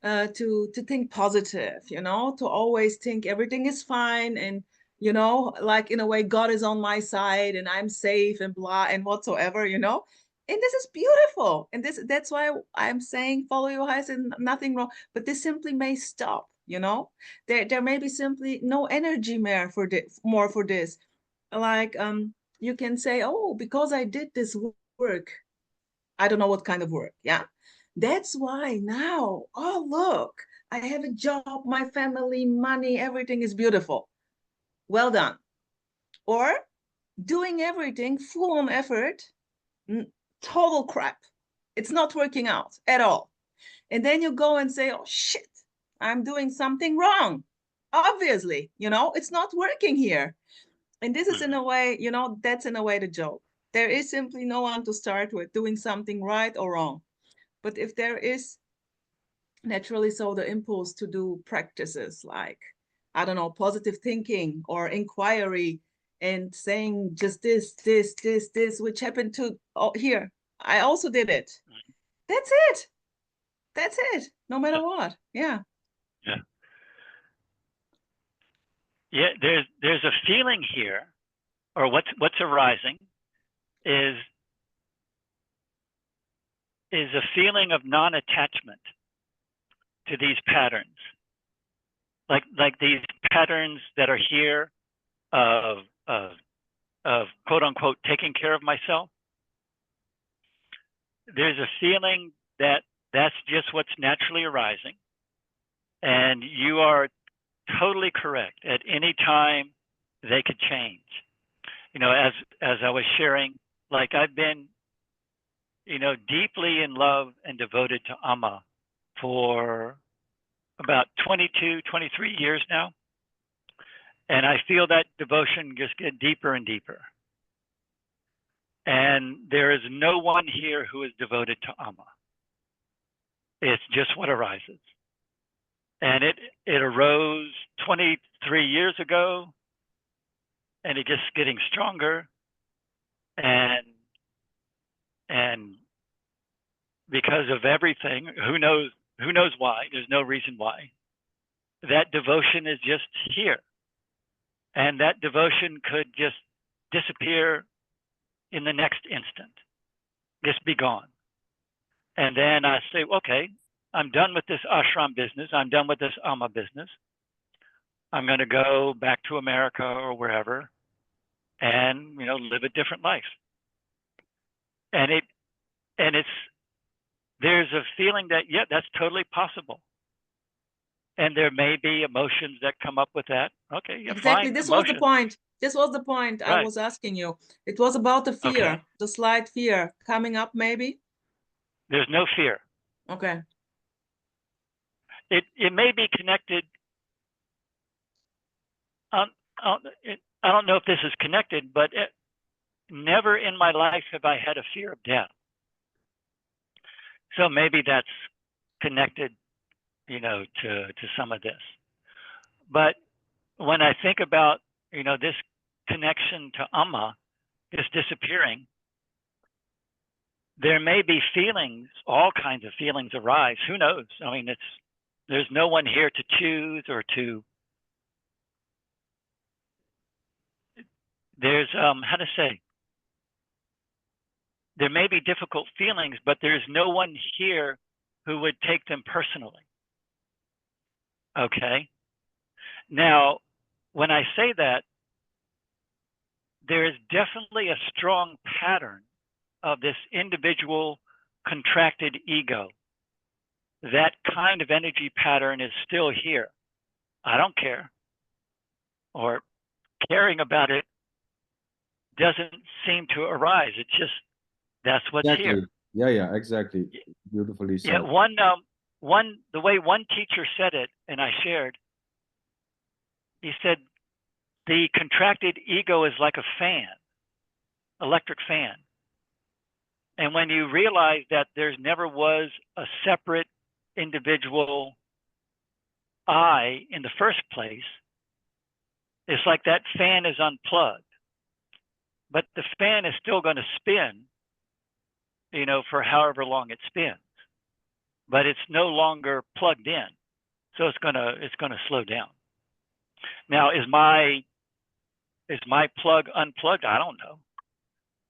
to think positive, you know, to always think everything is fine, and you know, like, in a way, God is on my side and I'm safe and blah and whatsoever, you know. And this is beautiful, and that's why I'm saying follow your highest, and nothing wrong, but this simply may stop, you know. There may be simply no energy more for this. Like, you can say, oh, because I did this work, I don't know what kind of work, that's why now, oh, look, I have a job, my family, money, everything is beautiful. Well done. Or doing everything, full on effort, total crap. It's not working out at all. And then you go and say, oh shit, I'm doing something wrong. Obviously, it's not working here. And this is in a way, that's in a way the joke. There is simply no one to start with doing something right or wrong. But if there is naturally so the impulse to do practices like, I don't know, positive thinking or inquiry and saying just this, which happened to here. I also did it. That's it. That's it. No matter what. Yeah. Yeah. Yeah. There's a feeling here, or what's arising is a feeling of non-attachment to these patterns, like these patterns that are here of quote unquote taking care of myself. There's a feeling that that's just what's naturally arising, and you are totally correct. At any time, they could change. As I was sharing, like I've been, deeply in love and devoted to Amma for about 22, 23 years now. And I feel that devotion just get deeper and deeper. And there is no one here who is devoted to Amma. It's just what arises. And it arose 23 years ago, and it just getting stronger. And because of everything, who knows why? There's no reason why. That devotion is just here. And that devotion could just disappear in the next instant, just be gone. And then I say, okay, I'm done with this ashram business. I'm done with this Amma business. I'm going to go back to America or wherever and, live a different life. And there's a feeling that, yeah, that's totally possible. And there may be emotions that come up with that. Okay, yeah, exactly. Fine. This emotions. was the point. This was the point Right. I was asking you. It was about the fear, Okay. the slight fear coming up, maybe. There's no fear. Okay. It may be connected. I don't know if this is connected, but never in my life have I had a fear of death. So maybe that's connected, to some of this. But when I think about, this connection to Amma, this disappearing, there may be feelings, all kinds of feelings arise. Who knows? I mean, there's no one here to choose or to, there's, how to say, there may be difficult feelings, but there's no one here who would take them personally. Okay. Now, when I say that, there is definitely a strong pattern of this individual contracted ego. That kind of energy pattern is still here. I don't care. Or caring about it doesn't seem to arise. It's just, that's what's Exactly. here. Yeah, exactly. Beautifully said. Yeah, the way one teacher said it, and I shared, he said, the contracted ego is like a fan, electric fan. And when you realize that there never was a separate individual I in the first place, it's like that fan is unplugged. But the fan is still going to spin, for however long it spins. But it's no longer plugged in. So it's gonna slow down. Now, is my plug unplugged? I don't know.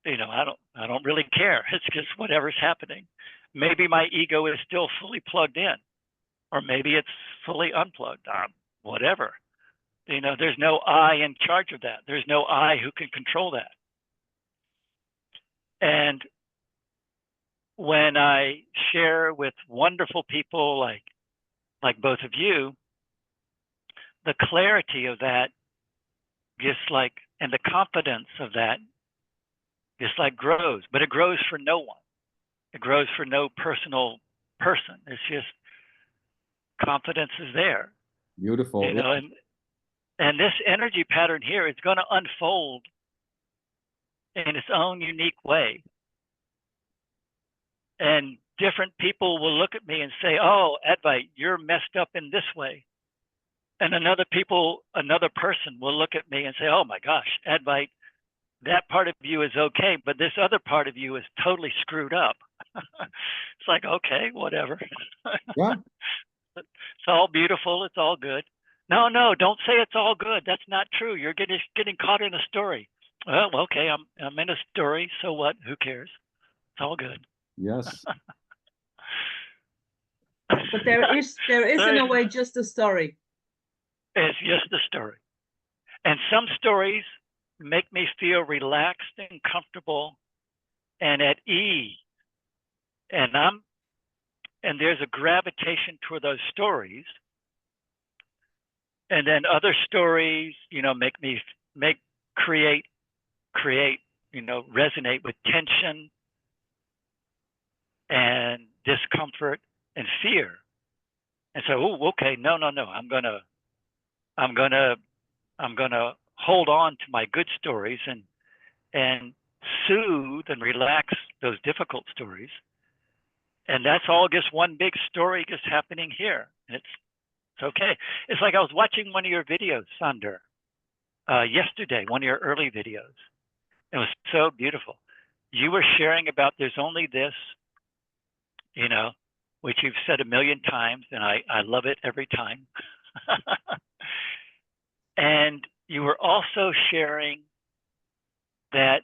I don't really care. It's just whatever's happening. Maybe my ego is still fully plugged in, or maybe it's fully unplugged. Whatever. There's no I in charge of that. There's no I who can control that. And when I share with wonderful people like both of you, the clarity of that just like, and the confidence of that just like grows, but it grows for no one. It grows for no personal person. It's just confidence is there, Beautiful. you know, and this energy pattern here is going to unfold in its own unique way. And different people will look at me and say, oh, Advait, you're messed up in this way. And another person will look at me and say, oh my gosh, Advait, that part of you is okay, but this other part of you is totally screwed up. It's like, okay, whatever. Yeah. It's all beautiful. It's all good. No, don't say it's all good. That's not true. You're getting caught in a story. Well, okay, I'm in a story. So what? Who cares? It's all good. Yes. But there is in a way just a story. It's just a story. And some stories make me feel relaxed and comfortable and at ease. And there's a gravitation toward those stories. And then other stories, you know, create, you know, resonate with tension and discomfort and fear. And so, oh, okay, no. I'm gonna hold on to my good stories and soothe and relax those difficult stories. And that's all just one big story just happening here. And it's okay. It's like I was watching one of your videos, Sander, yesterday, one of your early videos. It was so beautiful. You were sharing about there's only this, you know, which you've said a million times, and I love it every time. And you were also sharing that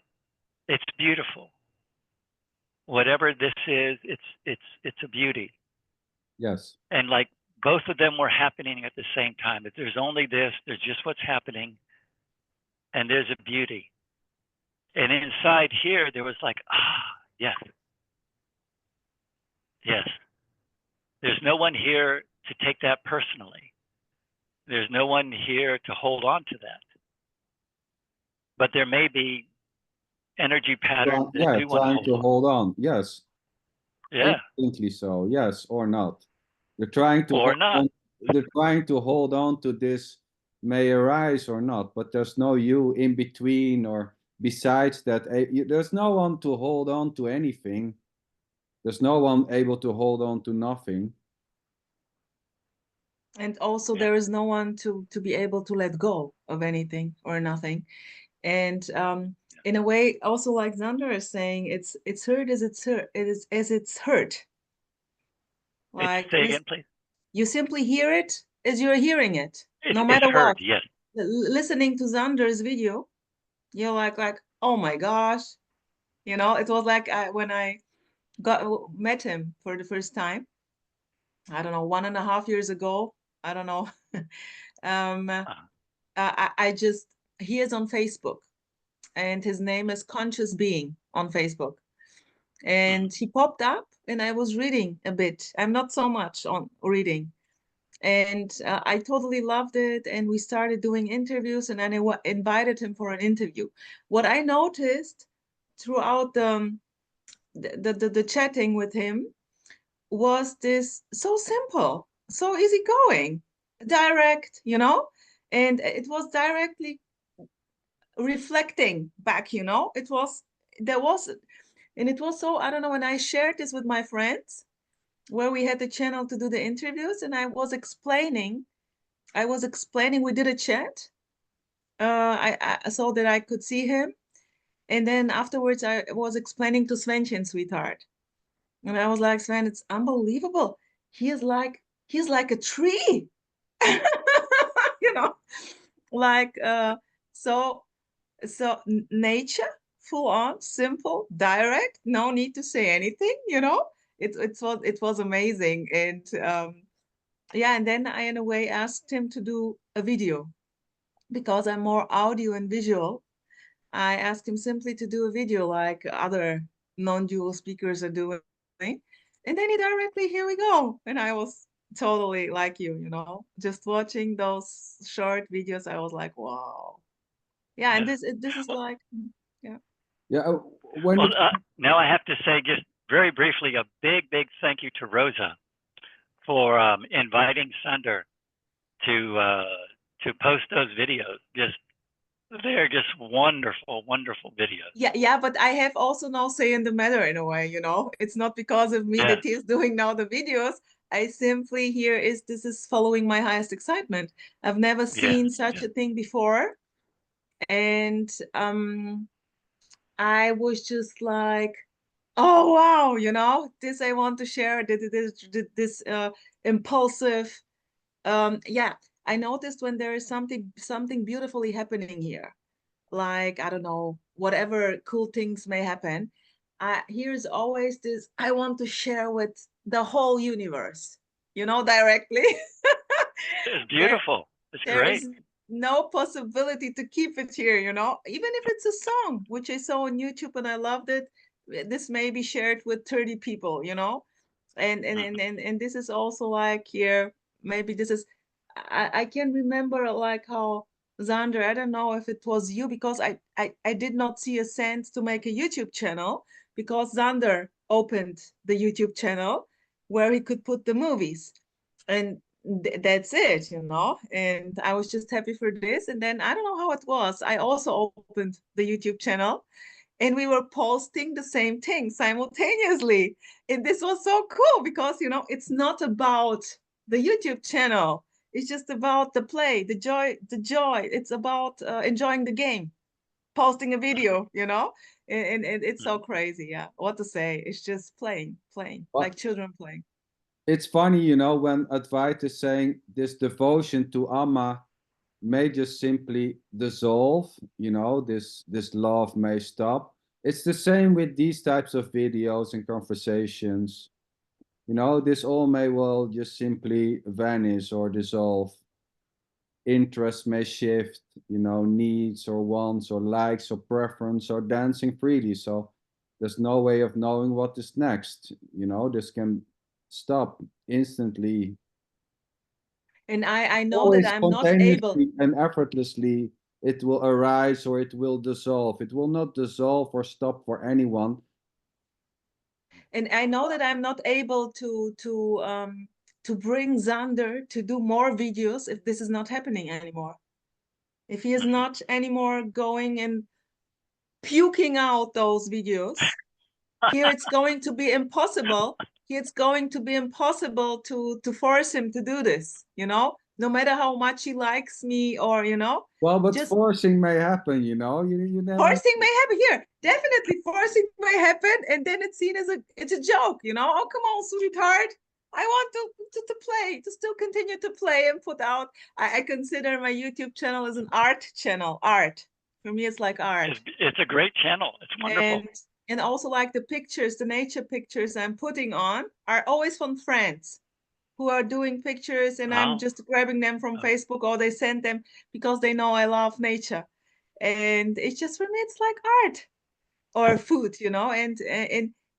it's beautiful. Whatever this is, it's a beauty. Yes. And like both of them were happening at the same time. That there's only this, there's just what's happening, and there's a beauty. And inside here, there was like, yes. Yes. There's no one here to take that personally. There's no one here to hold on to that. But there may be energy patterns that Yeah, do want trying to hold on. Yes. Yeah. Instantly so. Yes or not. They're trying to Or hold not. on, they're trying to hold on to this may arise or not, but there's no you in between or besides that. There's no one to hold on to anything. There's no one able to hold on to nothing. And also there is no one to be able to let go of anything or nothing. And in a way, also like Xander is saying, it's hurt as it's hurt. It is as it's hurt. Like Say again, please. You simply hear it as you're hearing it, no It's matter heard, what. yes. Listening to Xander's video, you're like, oh my gosh, you know. It was like when I met him for the first time. I don't know, 1.5 years ago. I don't know. He is on Facebook, and his name is Conscious Being on Facebook. And he popped up, and I was reading a bit. I'm not so much on reading. And I totally loved it. And we started doing interviews, and then I invited him for an interview. What I noticed throughout the chatting with him was this so simple, so easygoing, direct, you know, and it was directly reflecting back, you know. It was so, I don't know, when I shared this with my friends where we had the channel to do the interviews, and I was explaining, we did a chat, I so that I could see him, and then afterwards I was explaining to Svenchen, sweetheart, and I was like, Sven, it's unbelievable. He's like a tree. You know, like so nature, full on, simple, direct, no need to say anything, you know. It was amazing. And yeah, and then I in a way asked him to do a video, because I'm more audio and visual. I asked him simply to do a video like other non-dual speakers are doing. And then he directly, here we go. And I was totally like you know, just watching those short videos, I was like, wow, Yeah, and this is like, yeah. Yeah. When Well, it, now I have to say, just very briefly, a big thank you to Rosa for inviting Sander to post those videos. They're just wonderful, wonderful videos. Yeah, but I have also no say in the matter in a way, you know. It's not because of me that he's doing now the videos. I simply here this is following my highest excitement. I've never seen such a thing before. And I was just like, oh wow, you know, this I want to share, this impulsive. Yeah, I noticed when there is something beautifully happening here, like, I don't know, whatever cool things may happen, here's always this, I want to share with the whole universe, you know, directly. It's beautiful. It's there great. is no possibility to keep it here, you know, even if it's a song, which I saw on YouTube and I loved it. This may be shared with 30 people, you know, and this is also like here, maybe this is, I can remember like how Xander, I don't know if it was you, because I did not see a sense to make a YouTube channel, because Xander opened the YouTube channel where he could put the movies. And that's it, you know. And I was just happy for this. And then I don't know how it was. I also opened the YouTube channel and we were posting the same thing simultaneously. And this was so cool because, you know, it's not about the YouTube channel. It's just about the play, the joy. It's about enjoying the game, posting a video, you know, and it's so crazy. Yeah. What to say? It's just playing, like children playing. it's funny, you know, when Advait is saying this devotion to Amma may just simply dissolve, you know, this love may stop. It's the same with these types of videos and conversations. You know, this all may well just simply vanish or dissolve. Interest may shift, you know, needs or wants or likes or preference or dancing freely. So there's no way of knowing what is next. You know, this can stop instantly. And I know that Always I'm not able. spontaneously and effortlessly, it will arise or it will dissolve. It will not dissolve or stop for anyone. And I know that I'm not able to bring Xander to do more videos if this is not happening anymore. If he is not anymore going and puking out those videos, here it's going to be impossible. It's going to be impossible to force him to do this, you know, no matter how much he likes me, or, you know, Well, but just forcing may happen, you know. You never. forcing may happen here. Definitely forcing may happen, and then it's seen as it's a joke, you know. Oh, come on, sweetheart. I want to play, to still continue to play and put out. I consider my YouTube channel as an art channel. Art. For me, it's like art. It's a great channel. It's wonderful. And also like the pictures, the nature pictures I'm putting on are always from friends who are doing pictures, and I'm just grabbing them from Facebook, or they send them because they know I love nature. And it's just, for me, it's like art or food, you know, and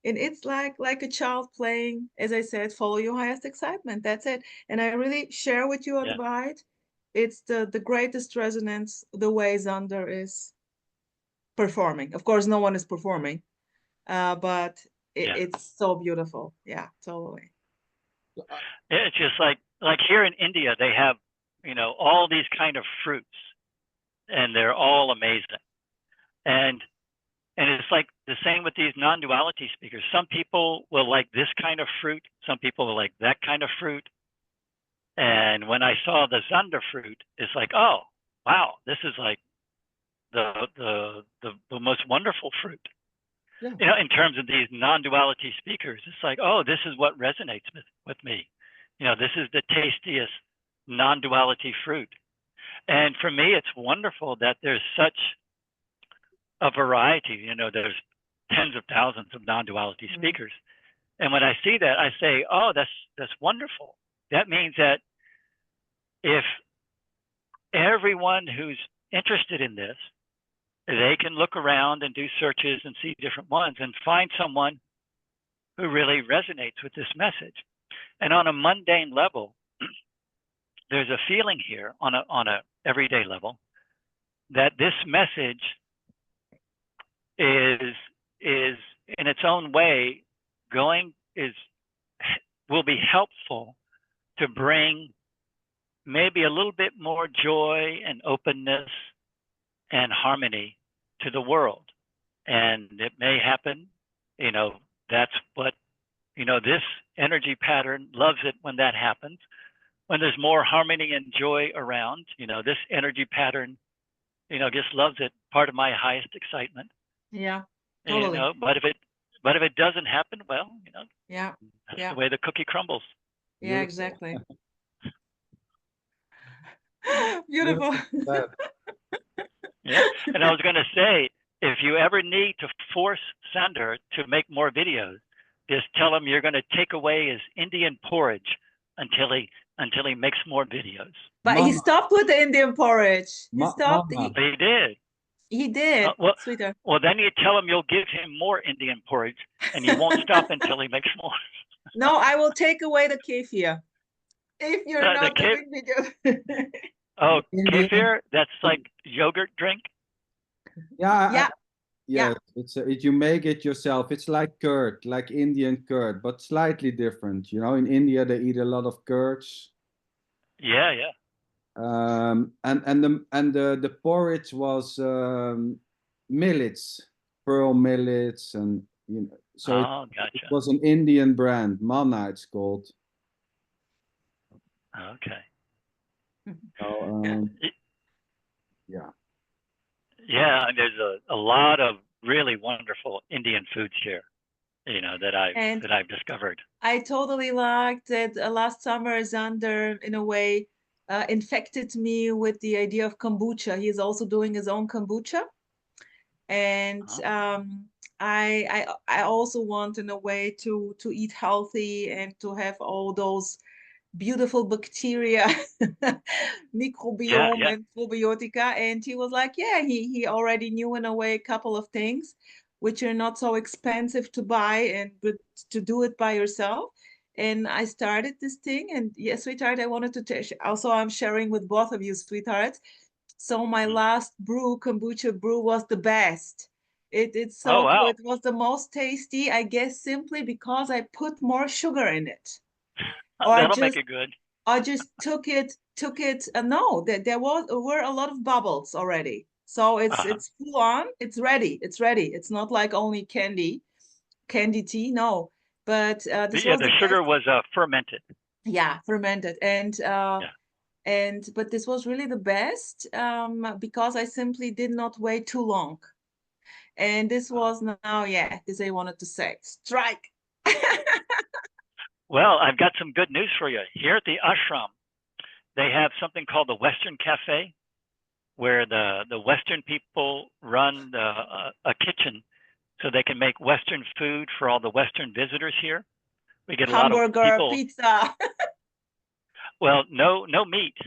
it's like a child playing, as I said, follow your highest excitement. That's it. And I really share with you, Advait. It's the greatest resonance, the way Xander is performing. Of course, no one is performing, but it's so beautiful. Yeah, totally. It's just like here in India, they have, you know, all these kind of fruits, and they're all amazing. And it's like the same with these non-duality speakers. Some people will like this kind of fruit. Some people will like that kind of fruit. And when I saw the Zander fruit, it's like, oh, wow, this is like the most wonderful fruit. Yeah. You know, in terms of these non-duality speakers, it's like, oh, this is what resonates with me. You know, this is the tastiest non-duality fruit. And for me, it's wonderful that there's such a variety. You know, there's tens of thousands of non-duality speakers. And when I see that, I say, oh, that's wonderful. That means that if everyone who's interested in this, they can look around and do searches and see different ones and find someone who really resonates with this message. And on a mundane level, there's a feeling here on a everyday level that this message is in its own way will be helpful to bring maybe a little bit more joy and openness and harmony to the world. And it may happen, that's what, this energy pattern loves it when that happens. When there's more harmony and joy around, this energy pattern, just loves it. Part of my highest excitement. Yeah, totally. But if it doesn't happen, well, yeah, that's the way the cookie crumbles. Yeah, exactly. Beautiful. Yeah, and I was going to say, if you ever need to force Sander to make more videos, just tell him you're going to take away his Indian porridge until he makes more videos. But Mama. he stopped with the Indian porridge. He stopped. Mama. He did. He did. Sweetheart. Well, then you tell him you'll give him more Indian porridge, and you won't stop until he makes more. No, I will take away the kefir if you're not doing videos. Oh, kefir? That's like yogurt drink? Yeah. Yeah. It's you make it yourself. It's like curd, like Indian curd, but slightly different. In India they eat a lot of curds. Yeah. And the porridge was millets, pearl millets, and so gotcha. it was an Indian brand, Manna it's called. Okay. So, yeah. Yeah, there's a lot of really wonderful Indian foods here, that I've discovered. I totally liked that last summer Sander, in a way, infected me with the idea of kombucha. He is also doing his own kombucha. And I also want, in a way, to eat healthy and to have all those beautiful bacteria, microbiome and probiotica. And he was like, yeah, he already knew, in a way, a couple of things which are not so expensive to buy and but to do it by yourself. And I started this thing, and yes, sweetheart, I wanted to also I'm sharing with both of you, sweethearts. So my last kombucha brew, was the best. It's so cool. It was the most tasty, I guess, simply because I put more sugar in it. That'll make it good. I just took it. No, there were a lot of bubbles already. So it's full on. It's ready. It's not like only candy tea. No, but the sugar was fermented. Yeah, fermented, but this was really the best because I simply did not wait too long. And this was this I wanted to say. Strike. Well, I've got some good news for you. Here at the ashram, they have something called the Western Cafe, where the Western people run a kitchen so they can make Western food for all the Western visitors here. We get hamburger, a lot of people. Pizza. Well, no meat.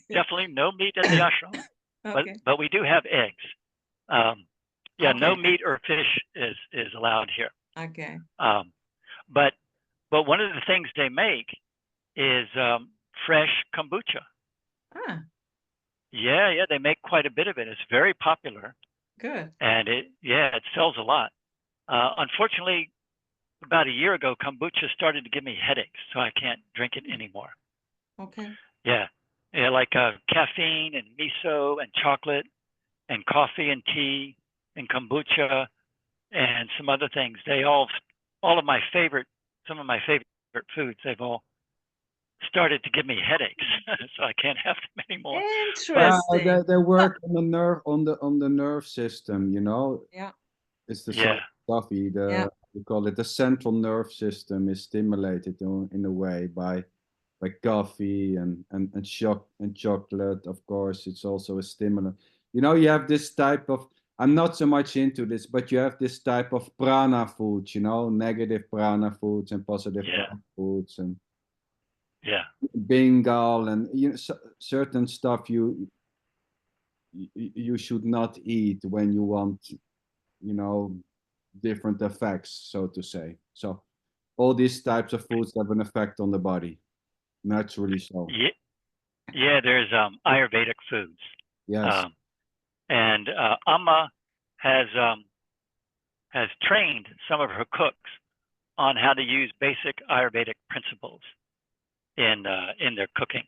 Definitely no meat at the ashram. Okay. But we do have eggs. Okay. No meat or fish is allowed here. Okay. But one of the things they make is fresh kombucha. Yeah, they make quite a bit of it. It's very popular. Good. And it sells a lot. Unfortunately, about a year ago, kombucha started to give me headaches, so I can't drink it anymore. Okay. Yeah, like caffeine and miso and chocolate and coffee and tea and kombucha and some other things. Some of my favorite foods, they've all started to give me headaches, so I can't have them anymore. Interesting. They work on the nerve on the nerve system, Yeah. It's the coffee. We call it the central nerve system is stimulated in a way by coffee and chocolate. Of course, it's also a stimulant. You have this type of. I'm not so much into this, but you have this type of prana foods, negative prana foods and positive prana foods and Bengal and certain stuff you should not eat when you want, different effects, so to say. So all these types of foods have an effect on the body, naturally so. Yeah, there's Ayurvedic foods. Yes. And Amma has trained some of her cooks on how to use basic Ayurvedic principles in their cooking.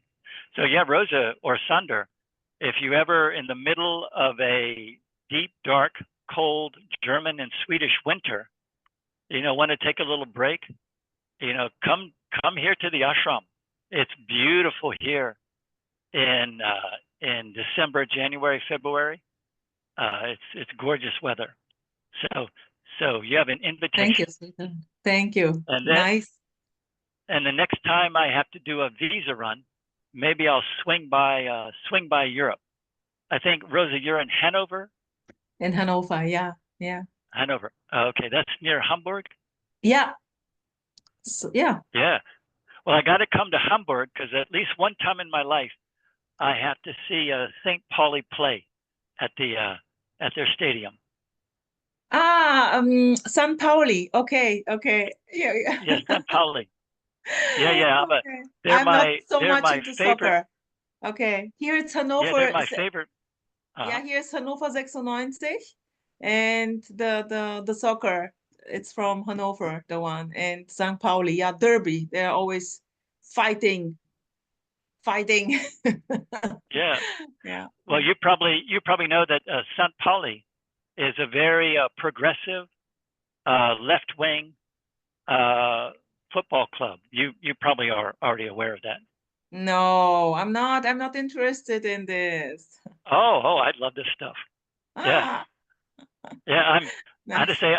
So yeah, Rosa or Sander, if you ever in the middle of a deep, dark, cold German and Swedish winter, want to take a little break, come here to the ashram. It's beautiful here in December, January, February. It's gorgeous weather. So you have an invitation. Thank you, Sweetheart. Thank you. And then, Nice. And the next time I have to do a visa run, maybe I'll swing by Europe. I think, Rosa, you're in Hanover? In Hanover, yeah. Hanover. Okay, that's near Hamburg? Yeah. So, yeah. Yeah. Well, I got to come to Hamburg because at least one time in my life, I have to see a St. Pauli play at their stadium. San Pauli. Okay. Yeah. Yes, St. Pauli. Yeah. I'm not so much my into favorite. soccer. Okay, here it's Hanover. Yeah, they're my favorite. Yeah, here's Hannover 96, and the soccer, it's from Hanover, the one, and St. Pauli, yeah, Derby. They're always fighting. Yeah. Yeah. Well, you probably know that St. Pauli is a very progressive, left-wing football club. You probably are already aware of that. No, I'm not interested in this. Oh, I love this stuff. Yeah. Yeah, I have to say,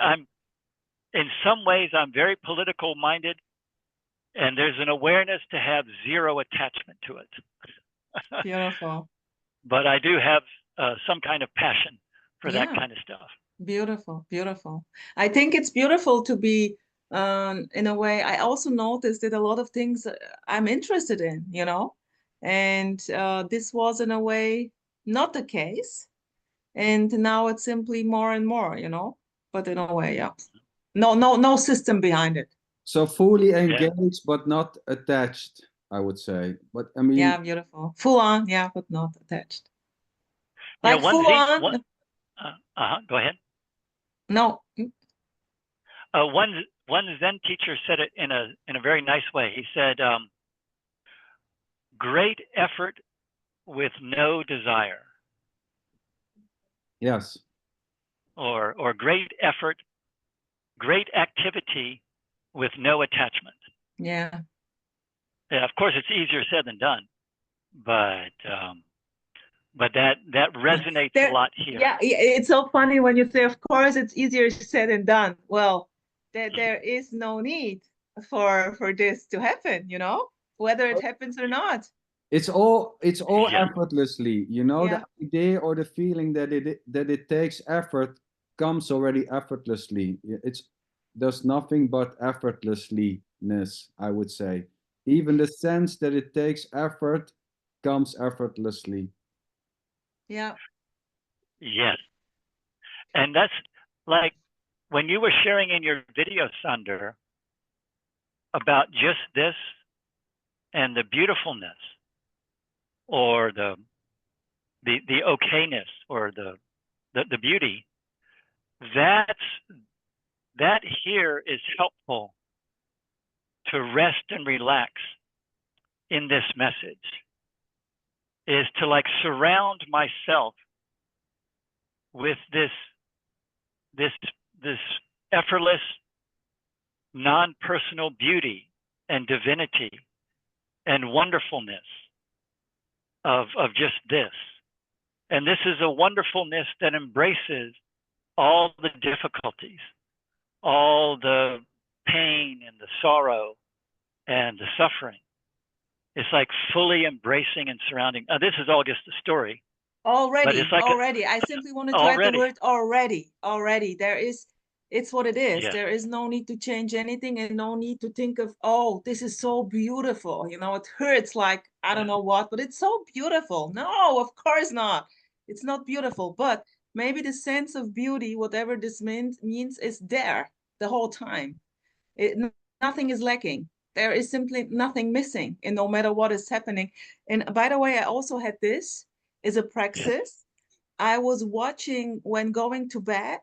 in some ways, I'm very political minded, and there's an awareness to have zero attachment to it. Beautiful. But I do have some kind of passion for that kind of stuff. Beautiful. I think it's beautiful to be, in a way, I also noticed that a lot of things I'm interested in, and this was in a way not the case. And now it's simply more and more, but in a way, yeah. No system behind it. So fully engaged, but not attached, I would say. But I mean, yeah, beautiful. Full on, yeah, but not attached. Like full on. Go ahead. No. One Zen teacher said it in a very nice way. He said, "Great effort with no desire." Yes. Or great effort, great activity with no attachment. Yeah. Yeah, of course, it's easier said than done, but that resonates a lot here. Yeah, it's so funny when you say, of course, it's easier said than done. Well, there is no need for this to happen, whether it happens or not. It's all effortlessly, the idea or the feeling that it takes effort comes already effortlessly. There's nothing but effortlessness, I would say. Even the sense that it takes effort comes effortlessly. Yeah. Yes. And that's like when you were sharing in your video, Sander, about just this and the beautifulness or the okayness or the beauty, that here is helpful to rest and relax in this message, is to like surround myself with this effortless, non-personal beauty and divinity and wonderfulness of just this. And this is a wonderfulness that embraces all the difficulties, all the pain and the sorrow and the suffering. It's like fully embracing and surrounding. This is all just a story. Already. I simply wanted to add the word already. It's what it is. Yeah. There is no need to change anything and no need to think of, oh, this is so beautiful. it hurts like, I don't know what, but it's so beautiful. No, of course not. It's not beautiful, but maybe the sense of beauty, whatever this means is there the whole time. Nothing is lacking. There is simply nothing missing, and no matter what is happening. And by the way, I also had this, is a praxis. I was watching, when going to bed,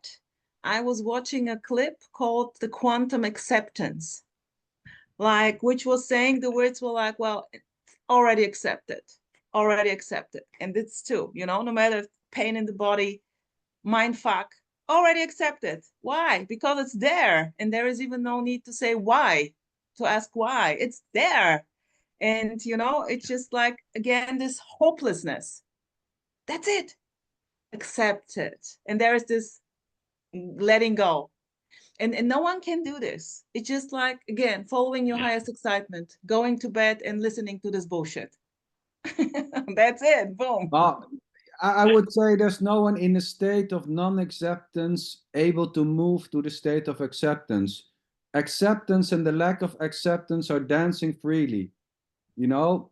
I was watching a clip called The Quantum Acceptance, like, which was saying, the words were like, well, already accepted, already accepted. And it's true, you know, no matter pain in the body, mind fuck, already accepted. Why? Because it's there. And there is even no need to say why, to ask why. It's there. And, you know, it's just like, again, this hopelessness. That's it. Accept it. And there is this letting go. And no one can do this. It's just like, again, following your highest excitement, going to bed and listening to this bullshit. That's it. Boom. Well, I would say there's no one in a state of non-acceptance able to move to the state of acceptance. Acceptance and the lack of acceptance are dancing freely, you know?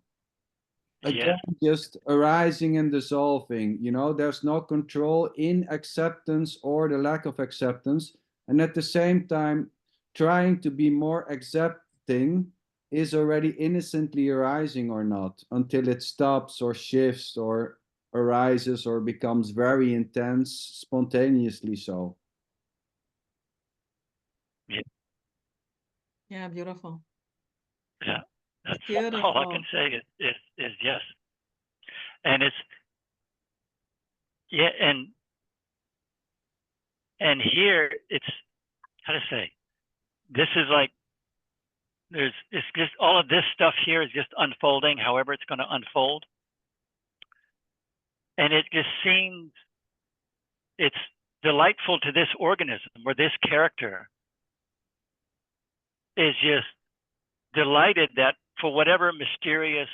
Again, just arising and dissolving, you know, there's no control in acceptance or the lack of acceptance. And at the same time, trying to be more accepting is already innocently arising or not, until it stops or shifts or arises or becomes very intense spontaneously. So Yeah, beautiful. Yeah, that's Beautiful. all I can say is yes. And it's, yeah, and here it's, how to say, this is like, it's just, all of this stuff here is just unfolding however it's going to unfold. And it just seems, it's delightful to this organism, or this character is just delighted that for whatever mysterious,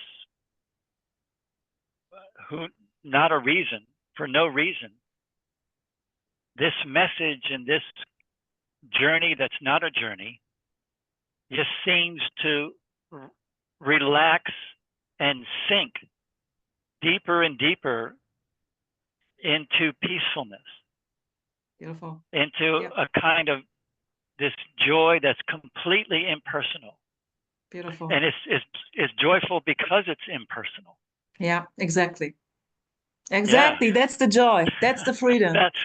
not a reason, for no reason, this message and this journey that's not a journey just seems to relax and sink deeper and deeper into peacefulness. Beautiful. Into a kind of this joy that's completely impersonal. Beautiful. And it's joyful because it's impersonal. Yeah, exactly. Exactly. Yeah. That's the joy. That's the freedom. That's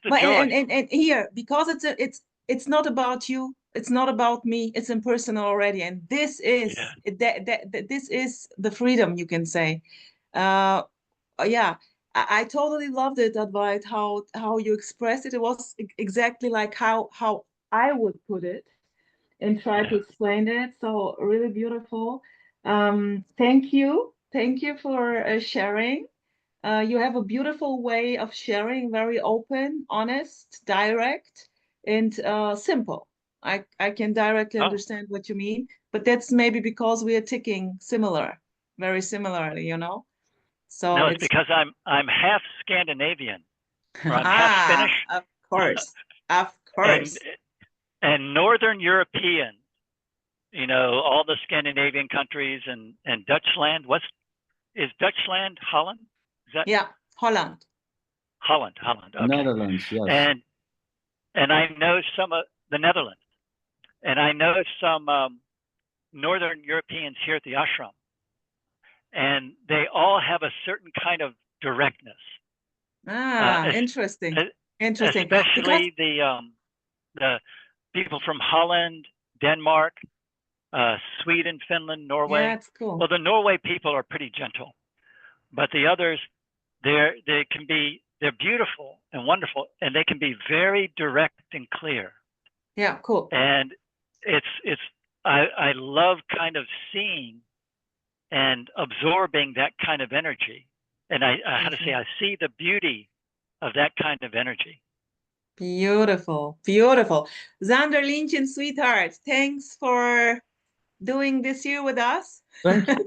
the joy. And here, because it's not about you, it's not about me, it's impersonal already. And this is this is the freedom, you can say. Yeah. I totally loved it, Advait, how you expressed it. It was exactly like how I would put it and try to explain it. So really beautiful. Thank you for sharing. You have a beautiful way of sharing, very open, honest, direct, and simple. I can directly understand what you mean, but that's maybe because we are ticking very similarly, you know. So no, it's because I'm half Scandinavian, or I'm half Finnish. Of course, of course. And Northern European, you know, all the Scandinavian countries and Dutchland. Is Dutchland Holland? Is that? Yeah, Holland. Holland. Okay. Netherlands, yes. And I know some of the Netherlands, and I know some Northern Europeans here at the ashram, and they all have a certain kind of directness. Interesting. Interesting. Especially the people from Holland, Denmark, Sweden, Finland, Norway. Yeah, it's cool. Well, the Norway people are pretty gentle, but the others, they're beautiful and wonderful, and they can be very direct and clear. Yeah, cool. And I love kind of seeing and absorbing that kind of energy. And I see the beauty of that kind of energy. Beautiful, beautiful. Sander, Lientjen, sweetheart, thanks for doing this here with us. Thank you.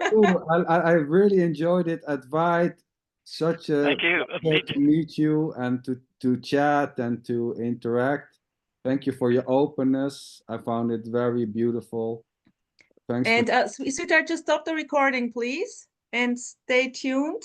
I really enjoyed it. Advait, such a thank you. pleasure to meet you and to chat and to interact. Thank you for your openness. I found it very beautiful. Thanks. And sweetheart, just stop the recording, please, and stay tuned.